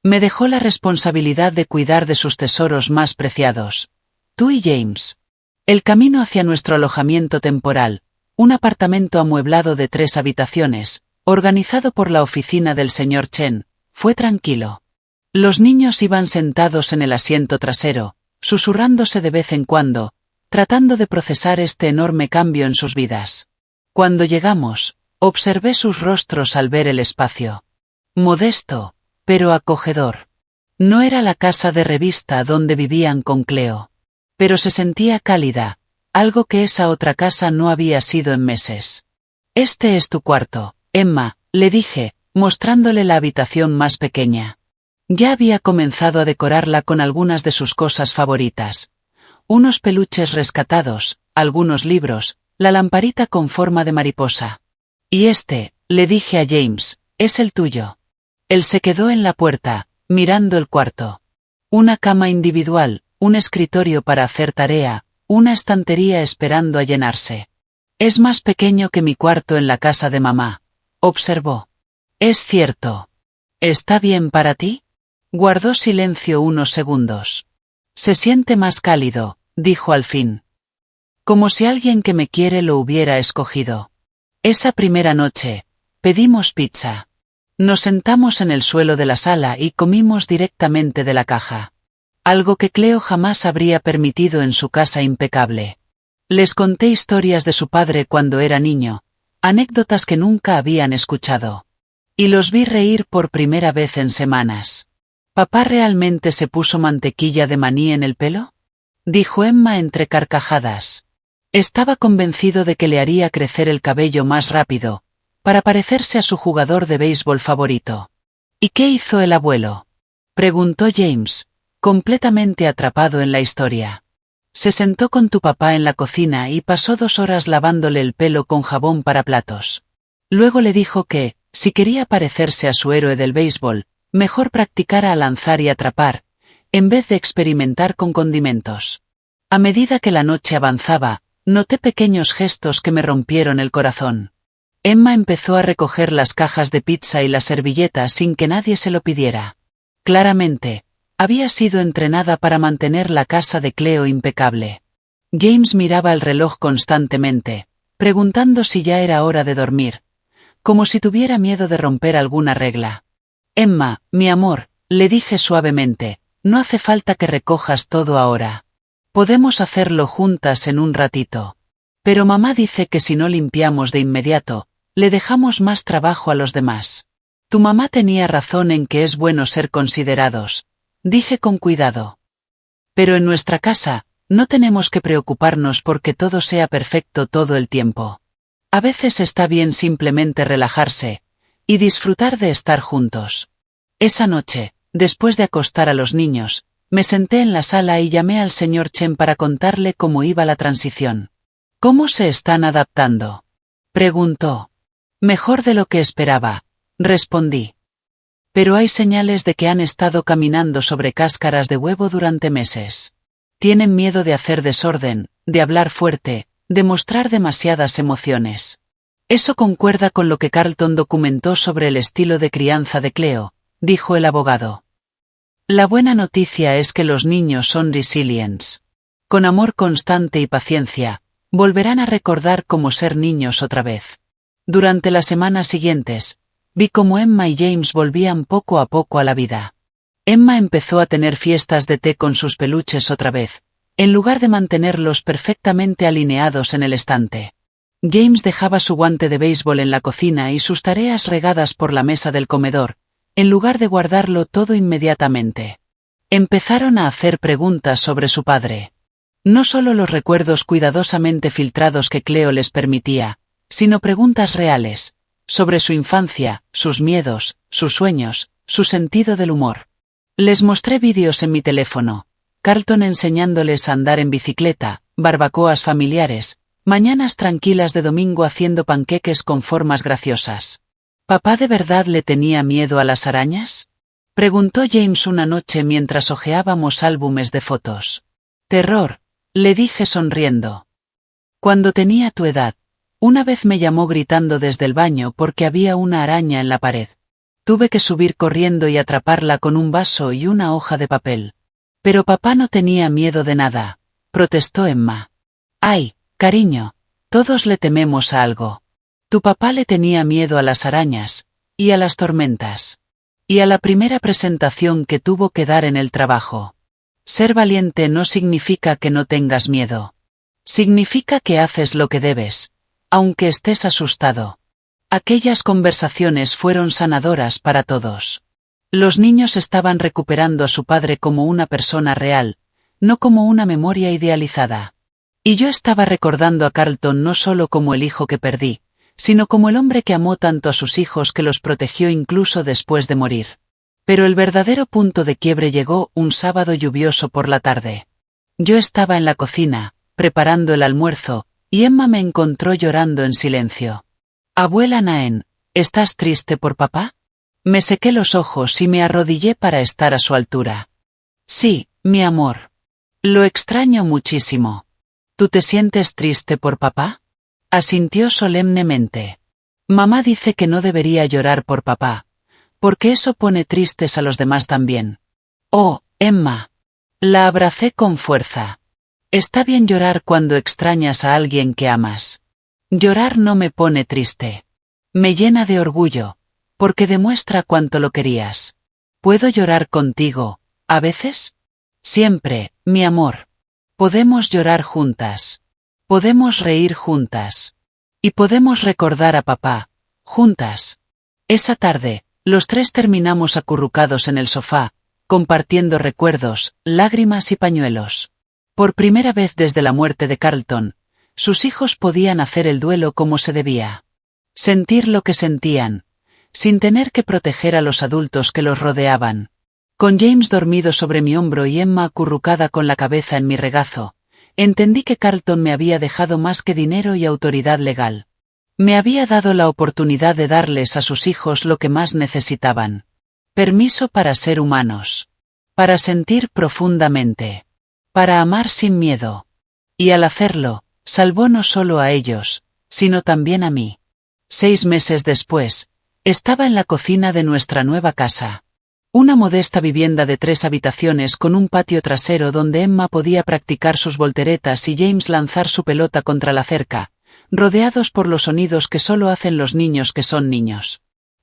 Me dejó la responsabilidad de cuidar de sus tesoros más preciados. Tú y James. El camino hacia nuestro alojamiento temporal, un apartamento amueblado de 3 habitaciones, organizado por la oficina del señor Chen, fue tranquilo. Los niños iban sentados en el asiento trasero, susurrándose de vez en cuando, tratando de procesar este enorme cambio en sus vidas. Cuando llegamos, observé sus rostros al ver el espacio. Modesto, pero acogedor. No era la casa de revista donde vivían con Cleo. Pero se sentía cálida, algo que esa otra casa no había sido en meses. Este es tu cuarto, Emma, le dije, mostrándole la habitación más pequeña. Ya había comenzado a decorarla con algunas de sus cosas favoritas. Unos peluches rescatados, algunos libros, la lamparita con forma de mariposa. Y este, le dije a James, es el tuyo. Él se quedó en la puerta, mirando el cuarto. Una cama individual, un escritorio para hacer tarea, una estantería esperando a llenarse. Es más pequeño que mi cuarto en la casa de mamá, observó. Es cierto. ¿Está bien para ti? Guardó silencio unos segundos. Se siente más cálido, dijo al fin. Como si alguien que me quiere lo hubiera escogido. Esa primera noche, pedimos pizza. Nos sentamos en el suelo de la sala y comimos directamente de la caja. Algo que Cleo jamás habría permitido en su casa impecable. Les conté historias de su padre cuando era niño, anécdotas que nunca habían escuchado. Y los vi reír por primera vez en semanas. ¿Papá realmente se puso mantequilla de maní en el pelo?, dijo Emma entre carcajadas. Estaba convencido de que le haría crecer el cabello más rápido, para parecerse a su jugador de béisbol favorito. ¿Y qué hizo el abuelo?, preguntó James, completamente atrapado en la historia. Se sentó con tu papá en la cocina y pasó 2 horas lavándole el pelo con jabón para platos. Luego le dijo que, si quería parecerse a su héroe del béisbol, mejor practicara a lanzar y atrapar, en vez de experimentar con condimentos. A medida que la noche avanzaba, noté pequeños gestos que me rompieron el corazón. Emma empezó a recoger las cajas de pizza y las servilletas sin que nadie se lo pidiera. Claramente, había sido entrenada para mantener la casa de Cleo impecable. James miraba el reloj constantemente, preguntando si ya era hora de dormir, como si tuviera miedo de romper alguna regla. Emma, mi amor, le dije suavemente, no hace falta que recojas todo ahora. Podemos hacerlo juntas en un ratito. Pero mamá dice que si no limpiamos de inmediato, le dejamos más trabajo a los demás. Tu mamá tenía razón en que es bueno ser considerados, dije con cuidado. Pero en nuestra casa, no tenemos que preocuparnos porque todo sea perfecto todo el tiempo. A veces está bien simplemente relajarse y disfrutar de estar juntos. Esa noche, después de acostar a los niños, me senté en la sala y llamé al señor Chen para contarle cómo iba la transición. ¿Cómo se están adaptando?, preguntó. Mejor de lo que esperaba, respondí. Pero hay señales de que han estado caminando sobre cáscaras de huevo durante meses. Tienen miedo de hacer desorden, de hablar fuerte, de mostrar demasiadas emociones. Eso concuerda con lo que Carlton documentó sobre el estilo de crianza de Cleo, dijo el abogado. La buena noticia es que los niños son resilients. Con amor constante y paciencia, volverán a recordar cómo ser niños otra vez. Durante las semanas siguientes, vi cómo Emma y James volvían poco a poco a la vida. Emma empezó a tener fiestas de té con sus peluches otra vez, en lugar de mantenerlos perfectamente alineados en el estante. James dejaba su guante de béisbol en la cocina y sus tareas regadas por la mesa del comedor, en lugar de guardarlo todo inmediatamente. Empezaron a hacer preguntas sobre su padre. No solo los recuerdos cuidadosamente filtrados que Cleo les permitía, sino preguntas reales, sobre su infancia, sus miedos, sus sueños, su sentido del humor. Les mostré vídeos en mi teléfono, Carlton enseñándoles a andar en bicicleta, barbacoas familiares, mañanas tranquilas de domingo haciendo panqueques con formas graciosas. ¿Papá de verdad le tenía miedo a las arañas?, preguntó James una noche mientras hojeábamos álbumes de fotos. Terror, le dije sonriendo. Cuando tenía tu edad, una vez me llamó gritando desde el baño porque había una araña en la pared. Tuve que subir corriendo y atraparla con un vaso y una hoja de papel. Pero papá no tenía miedo de nada, protestó Emma. Ay, cariño, todos le tememos a algo. Tu papá le tenía miedo a las arañas, y a las tormentas. Y a la primera presentación que tuvo que dar en el trabajo. Ser valiente no significa que no tengas miedo. Significa que haces lo que debes, aunque estés asustado. Aquellas conversaciones fueron sanadoras para todos. Los niños estaban recuperando a su padre como una persona real, no como una memoria idealizada. Y yo estaba recordando a Carlton no solo como el hijo que perdí, sino como el hombre que amó tanto a sus hijos que los protegió incluso después de morir. Pero el verdadero punto de quiebre llegó un sábado lluvioso por la tarde. Yo estaba en la cocina, preparando el almuerzo, y Emma me encontró llorando en silencio. Abuela Naen, ¿estás triste por papá? Me sequé los ojos y me arrodillé para estar a su altura. Sí, mi amor. Lo extraño muchísimo. ¿Tú te sientes triste por papá?, asintió solemnemente. Mamá dice que no debería llorar por papá, porque eso pone tristes a los demás también. Oh, Emma. La abracé con fuerza. Está bien llorar cuando extrañas a alguien que amas. Llorar no me pone triste. Me llena de orgullo, porque demuestra cuánto lo querías. ¿Puedo llorar contigo, a veces? Siempre, mi amor. Podemos llorar juntas. Podemos reír juntas. Y podemos recordar a papá, juntas. Esa tarde, los tres terminamos acurrucados en el sofá, compartiendo recuerdos, lágrimas y pañuelos. Por primera vez desde la muerte de Carlton, sus hijos podían hacer el duelo como se debía. Sentir lo que sentían, sin tener que proteger a los adultos que los rodeaban. Con James dormido sobre mi hombro y Emma acurrucada con la cabeza en mi regazo, entendí que Carlton me había dejado más que dinero y autoridad legal. Me había dado la oportunidad de darles a sus hijos lo que más necesitaban. Permiso para ser humanos. Para sentir profundamente. Para amar sin miedo. Y al hacerlo, salvó no solo a ellos, sino también a mí. 6 meses después, estaba en la cocina de nuestra nueva casa. Una modesta vivienda de 3 habitaciones con un patio trasero donde Emma podía practicar sus volteretas y James lanzar su pelota contra la cerca, rodeados por los sonidos que solo hacen los niños que son niños.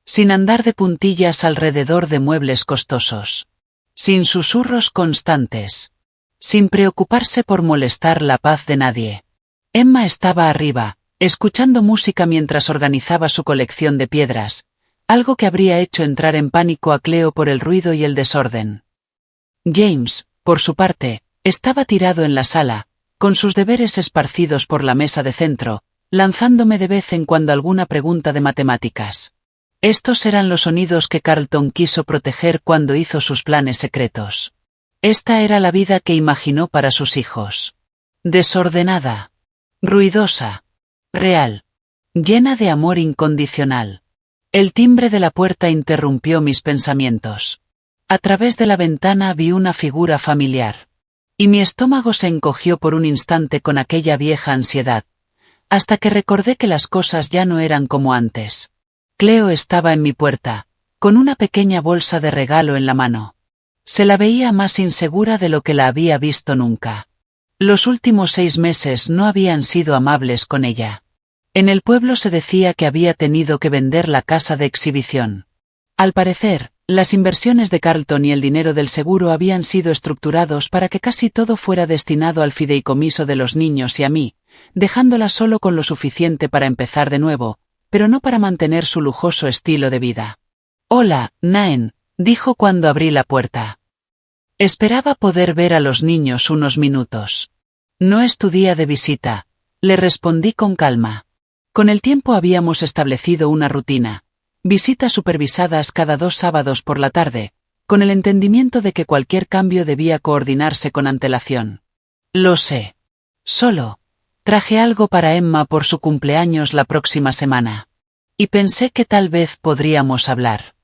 Sin andar de puntillas alrededor de muebles costosos. Sin susurros constantes. Sin preocuparse por molestar la paz de nadie. Emma estaba arriba, escuchando música mientras organizaba su colección de piedras, algo que habría hecho entrar en pánico a Cleo por el ruido y el desorden. James, por su parte, estaba tirado en la sala, con sus deberes esparcidos por la mesa de centro, lanzándome de vez en cuando alguna pregunta de matemáticas. Estos eran los sonidos que Carlton quiso proteger cuando hizo sus planes secretos. Esta era la vida que imaginó para sus hijos. Desordenada. Ruidosa. Real. Llena de amor incondicional. El timbre de la puerta interrumpió mis pensamientos. A través de la ventana vi una figura familiar. Y mi estómago se encogió por un instante con aquella vieja ansiedad, hasta que recordé que las cosas ya no eran como antes. Cleo estaba en mi puerta, con una pequeña bolsa de regalo en la mano. Se la veía más insegura de lo que la había visto nunca. Los últimos 6 meses no habían sido amables con ella. En el pueblo se decía que había tenido que vender la casa de exhibición. Al parecer, las inversiones de Carlton y el dinero del seguro habían sido estructurados para que casi todo fuera destinado al fideicomiso de los niños y a mí, dejándola solo con lo suficiente para empezar de nuevo, pero no para mantener su lujoso estilo de vida. «Hola, Naen», dijo cuando abrí la puerta. Esperaba poder ver a los niños unos minutos. «No es tu día de visita», le respondí con calma. Con el tiempo habíamos establecido una rutina. Visitas supervisadas cada 2 sábados por la tarde, con el entendimiento de que cualquier cambio debía coordinarse con antelación. Lo sé. Solo. Traje algo para Emma por su cumpleaños la próxima semana. Y pensé que tal vez podríamos hablar.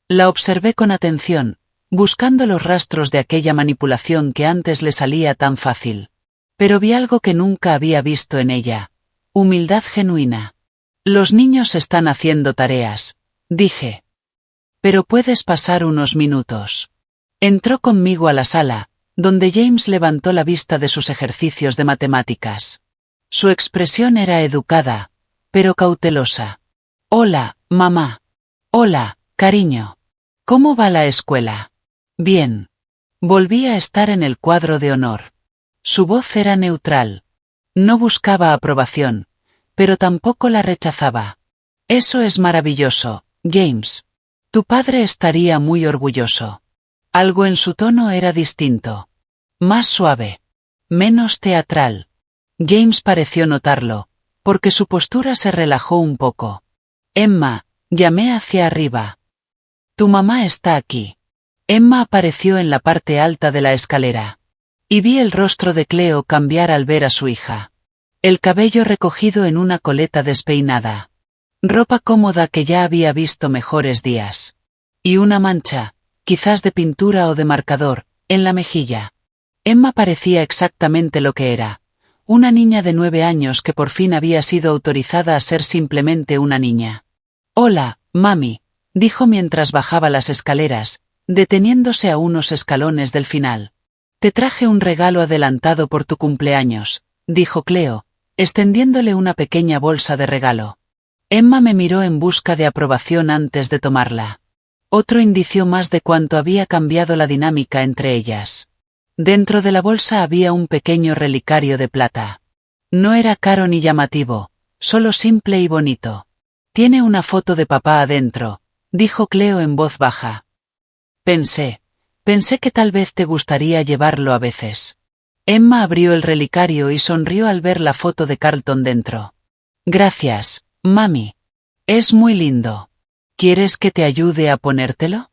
La observé con atención, buscando los rastros de aquella manipulación que antes le salía tan fácil. Pero vi algo que nunca había visto en ella. Humildad genuina. Los niños están haciendo tareas, dije. Pero puedes pasar unos minutos. Entró conmigo a la sala, donde James levantó la vista de sus ejercicios de matemáticas. Su expresión era educada, pero cautelosa. Hola, mamá. Hola, cariño. ¿Cómo va la escuela? Bien. Volví a estar en el cuadro de honor. Su voz era neutral. No buscaba aprobación, pero tampoco la rechazaba. Eso es maravilloso, James. Tu padre estaría muy orgulloso. Algo en su tono era distinto. Más suave. Menos teatral. James pareció notarlo, porque su postura se relajó un poco. Emma, llamé hacia arriba. Tu mamá está aquí. Emma apareció en la parte alta de la escalera. Y vi el rostro de Cleo cambiar al ver a su hija. El cabello recogido en una coleta despeinada. Ropa cómoda que ya había visto mejores días. Y una mancha, quizás de pintura o de marcador, en la mejilla. Emma parecía exactamente lo que era. Una niña de 9 años que por fin había sido autorizada a ser simplemente una niña. Hola, mami, dijo mientras bajaba las escaleras, deteniéndose a unos escalones del final. Te traje un regalo adelantado por tu cumpleaños, dijo Cleo, extendiéndole una pequeña bolsa de regalo. Emma me miró en busca de aprobación antes de tomarla. Otro indicio más de cuánto había cambiado la dinámica entre ellas. Dentro de la bolsa había un pequeño relicario de plata. No era caro ni llamativo, solo simple y bonito. Tiene una foto de papá adentro, dijo Cleo en voz baja. Pensé que tal vez te gustaría llevarlo a veces. Emma abrió el relicario y sonrió al ver la foto de Carlton dentro. Gracias, mami. Es muy lindo. ¿Quieres que te ayude a ponértelo?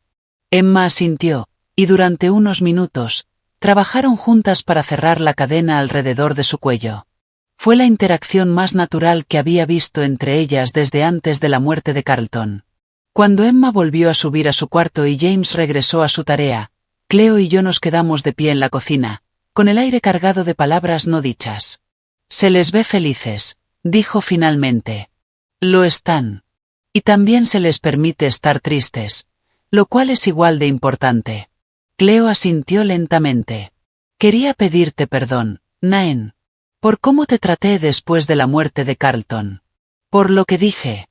Emma asintió, y durante unos minutos, trabajaron juntas para cerrar la cadena alrededor de su cuello. Fue la interacción más natural que había visto entre ellas desde antes de la muerte de Carlton. Cuando Emma volvió a subir a su cuarto y James regresó a su tarea, Cleo y yo nos quedamos de pie en la cocina, con el aire cargado de palabras no dichas. Se les ve felices, dijo finalmente. Lo están. Y también se les permite estar tristes, lo cual es igual de importante. Cleo asintió lentamente. Quería pedirte perdón, Naen. Por cómo te traté después de la muerte de Carlton. Por lo que dije.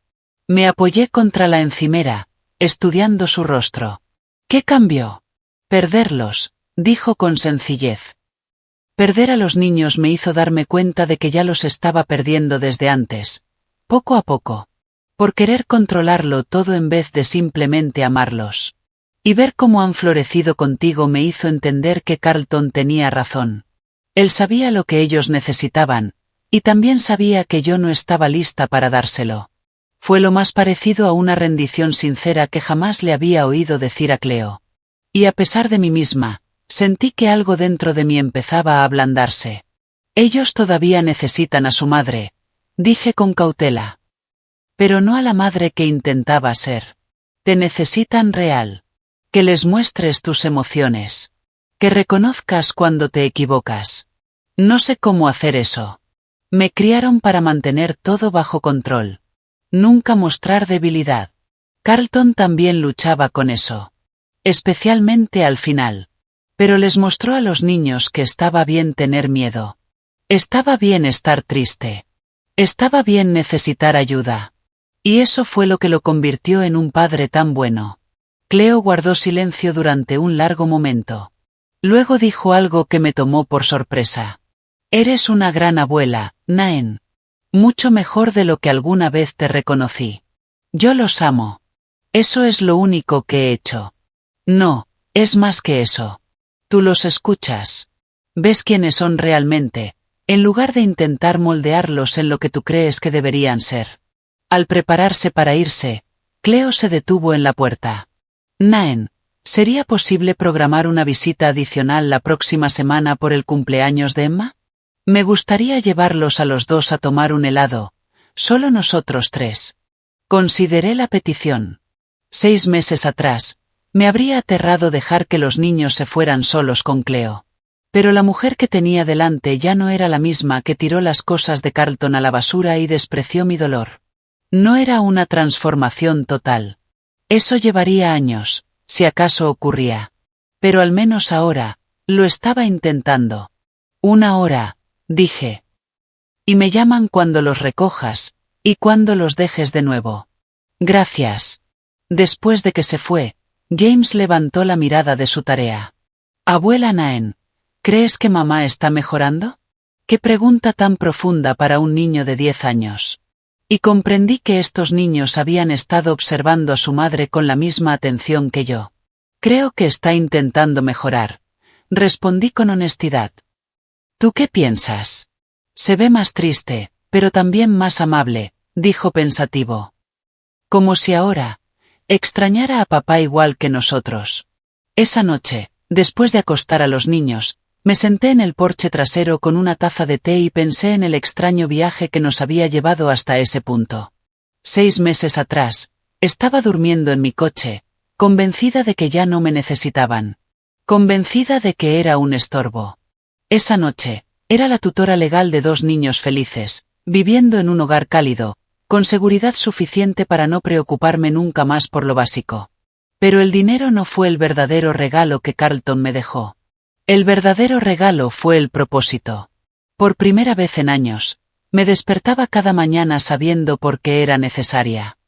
Me apoyé contra la encimera, estudiando su rostro. ¿Qué cambió? Perderlos, dijo con sencillez. Perder a los niños me hizo darme cuenta de que ya los estaba perdiendo desde antes, poco a poco. Por querer controlarlo todo en vez de simplemente amarlos. Y ver cómo han florecido contigo me hizo entender que Carlton tenía razón. Él sabía lo que ellos necesitaban, y también sabía que yo no estaba lista para dárselo. Fue lo más parecido a una rendición sincera que jamás le había oído decir a Cleo. Y a pesar de mí misma, sentí que algo dentro de mí empezaba a ablandarse. Ellos todavía necesitan a su madre, dije con cautela. Pero no a la madre que intentaba ser. Te necesitan real. Que les muestres tus emociones. Que reconozcas cuando te equivocas. No sé cómo hacer eso. Me criaron para mantener todo bajo control. Nunca mostrar debilidad. Carlton también luchaba con eso. Especialmente al final. Pero les mostró a los niños que estaba bien tener miedo. Estaba bien estar triste. Estaba bien necesitar ayuda. Y eso fue lo que lo convirtió en un padre tan bueno. Cleo guardó silencio durante un largo momento. Luego dijo algo que me tomó por sorpresa. Eres una gran abuela, Naen. Mucho mejor de lo que alguna vez te reconocí. Yo los amo. Eso es lo único que he hecho. No, es más que eso. Tú los escuchas. Ves quiénes son realmente, en lugar de intentar moldearlos en lo que tú crees que deberían ser. Al prepararse para irse, Cleo se detuvo en la puerta. Naen, ¿sería posible programar una visita adicional la próxima semana por el cumpleaños de Emma? Me gustaría llevarlos a los dos a tomar un helado, solo nosotros tres. Consideré la petición. 6 meses atrás, me habría aterrado dejar que los niños se fueran solos con Cleo. Pero la mujer que tenía delante ya no era la misma que tiró las cosas de Carlton a la basura y despreció mi dolor. No era una transformación total. Eso llevaría años, si acaso ocurría. Pero al menos ahora, lo estaba intentando. 1 hora, dije. Y me llaman cuando los recojas, y cuando los dejes de nuevo. Gracias. Después de que se fue, James levantó la mirada de su tarea. Abuela Naen, ¿crees que mamá está mejorando? Qué pregunta tan profunda para un niño de 10 años. Y comprendí que estos niños habían estado observando a su madre con la misma atención que yo. Creo que está intentando mejorar. Respondí con honestidad. ¿Tú qué piensas? Se ve más triste, pero también más amable, dijo pensativo. Como si ahora extrañara a papá igual que nosotros. Esa noche, después de acostar a los niños, me senté en el porche trasero con una taza de té y pensé en el extraño viaje que nos había llevado hasta ese punto. 6 meses atrás, estaba durmiendo en mi coche, convencida de que ya no me necesitaban. Convencida de que era un estorbo. Esa noche, era la tutora legal de 2 niños felices, viviendo en un hogar cálido, con seguridad suficiente para no preocuparme nunca más por lo básico. Pero el dinero no fue el verdadero regalo que Carlton me dejó. El verdadero regalo fue el propósito. Por primera vez en años, me despertaba cada mañana sabiendo por qué era necesaria.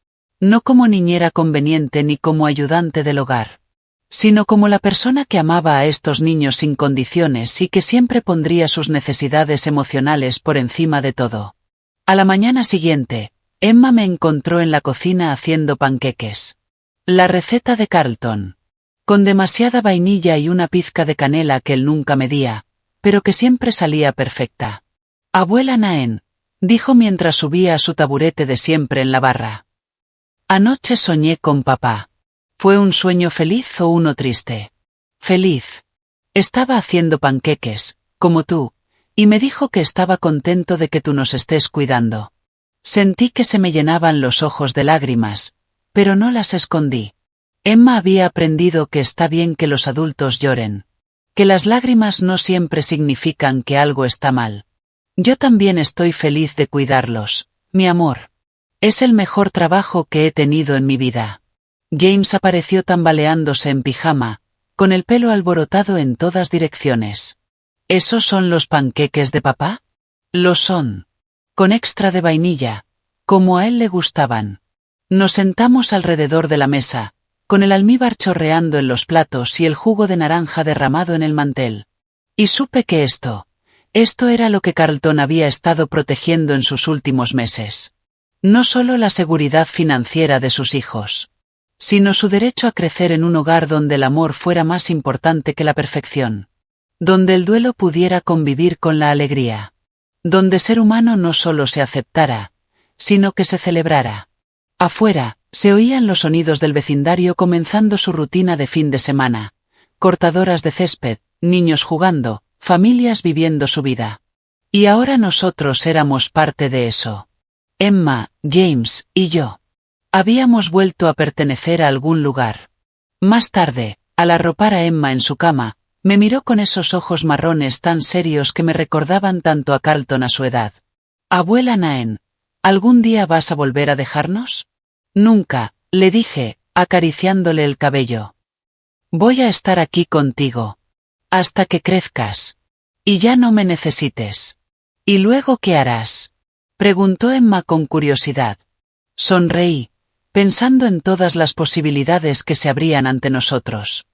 No como niñera conveniente ni como ayudante del hogar, sino como la persona que amaba a estos niños sin condiciones y que siempre pondría sus necesidades emocionales por encima de todo. A la mañana siguiente, Emma me encontró en la cocina haciendo panqueques. La receta de Carlton. Con demasiada vainilla y una pizca de canela que él nunca medía, pero que siempre salía perfecta. Abuela Naen, dijo mientras subía a su taburete de siempre en la barra. Anoche soñé con papá. ¿Fue un sueño feliz o uno triste? Feliz. Estaba haciendo panqueques, como tú, y me dijo que estaba contento de que tú nos estés cuidando. Sentí que se me llenaban los ojos de lágrimas, pero no las escondí. Emma había aprendido que está bien que los adultos lloren, que las lágrimas no siempre significan que algo está mal. Yo también estoy feliz de cuidarlos, mi amor. Es el mejor trabajo que he tenido en mi vida. James apareció tambaleándose en pijama, con el pelo alborotado en todas direcciones. ¿Esos son los panqueques de papá? Lo son. Con extra de vainilla, como a él le gustaban. Nos sentamos alrededor de la mesa, con el almíbar chorreando en los platos y el jugo de naranja derramado en el mantel. Y supe que esto era lo que Carlton había estado protegiendo en sus últimos meses. No solo la seguridad financiera de sus hijos, sino su derecho a crecer en un hogar donde el amor fuera más importante que la perfección. Donde el duelo pudiera convivir con la alegría. Donde ser humano no solo se aceptara, sino que se celebrara. Afuera, se oían los sonidos del vecindario comenzando su rutina de fin de semana. Cortadoras de césped, niños jugando, familias viviendo su vida. Y ahora nosotros éramos parte de eso. Emma, James y yo. Habíamos vuelto a pertenecer a algún lugar. Más tarde, al arropar a Emma en su cama, me miró con esos ojos marrones tan serios que me recordaban tanto a Carlton a su edad. Abuela Naen, ¿algún día vas a volver a dejarnos? Nunca, le dije, acariciándole el cabello. Voy a estar aquí contigo. Hasta que crezcas. Y ya no me necesites. ¿Y luego qué harás? Preguntó Emma con curiosidad. Sonreí, pensando en todas las posibilidades que se abrían ante nosotros.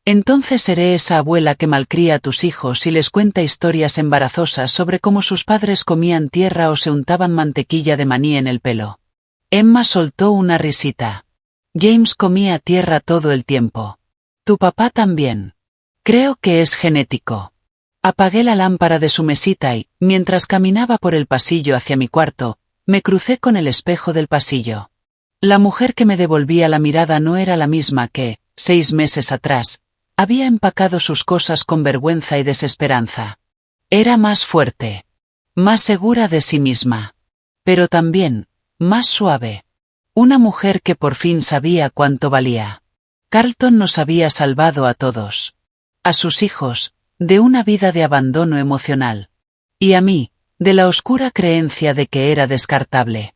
Entonces seré esa abuela que malcría a tus hijos y les cuenta historias embarazosas sobre cómo sus padres comían tierra o se untaban mantequilla de maní en el pelo. Emma soltó una risita. James comía tierra todo el tiempo. Tu papá también. Creo que es genético. Apagué la lámpara de su mesita y, mientras caminaba por el pasillo hacia mi cuarto, me crucé con el espejo del pasillo. La mujer que me devolvía la mirada no era la misma que, 6 meses atrás, había empacado sus cosas con vergüenza y desesperanza. Era más fuerte. Más segura de sí misma. Pero también, más suave. Una mujer que por fin sabía cuánto valía. Carlton nos había salvado a todos. A sus hijos, de una vida de abandono emocional. Y a mí, de la oscura creencia de que era descartable.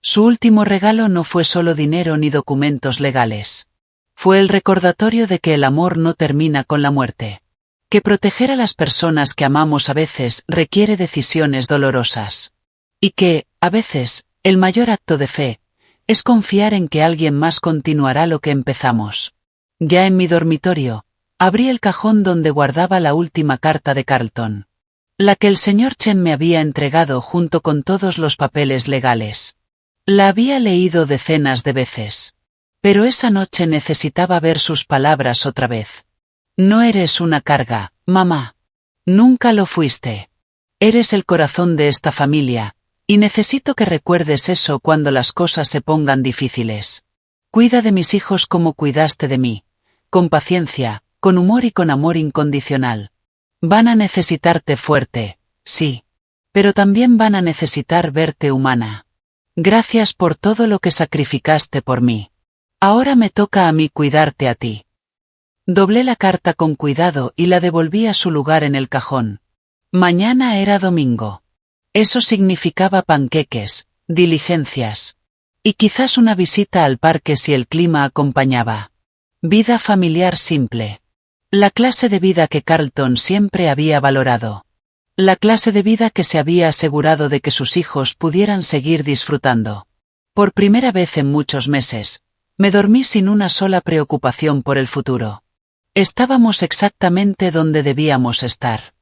Su último regalo no fue solo dinero ni documentos legales. Fue el recordatorio de que el amor no termina con la muerte. Que proteger a las personas que amamos a veces requiere decisiones dolorosas. Y que, a veces, el mayor acto de fe, es confiar en que alguien más continuará lo que empezamos. Ya en mi dormitorio, abrí el cajón donde guardaba la última carta de Carlton. La que el señor Chen me había entregado junto con todos los papeles legales. La había leído decenas de veces. Pero esa noche necesitaba ver sus palabras otra vez. No eres una carga, mamá. Nunca lo fuiste. Eres el corazón de esta familia, y necesito que recuerdes eso cuando las cosas se pongan difíciles. Cuida de mis hijos como cuidaste de mí, con paciencia, con humor y con amor incondicional. Van a necesitarte fuerte, sí. Pero también van a necesitar verte humana. Gracias por todo lo que sacrificaste por mí. Ahora me toca a mí cuidarte a ti. Doblé la carta con cuidado y la devolví a su lugar en el cajón. Mañana era domingo. Eso significaba panqueques, diligencias. Y quizás una visita al parque si el clima acompañaba. Vida familiar simple. La clase de vida que Carlton siempre había valorado. La clase de vida que se había asegurado de que sus hijos pudieran seguir disfrutando. Por primera vez en muchos meses, me dormí sin una sola preocupación por el futuro. Estábamos exactamente donde debíamos estar.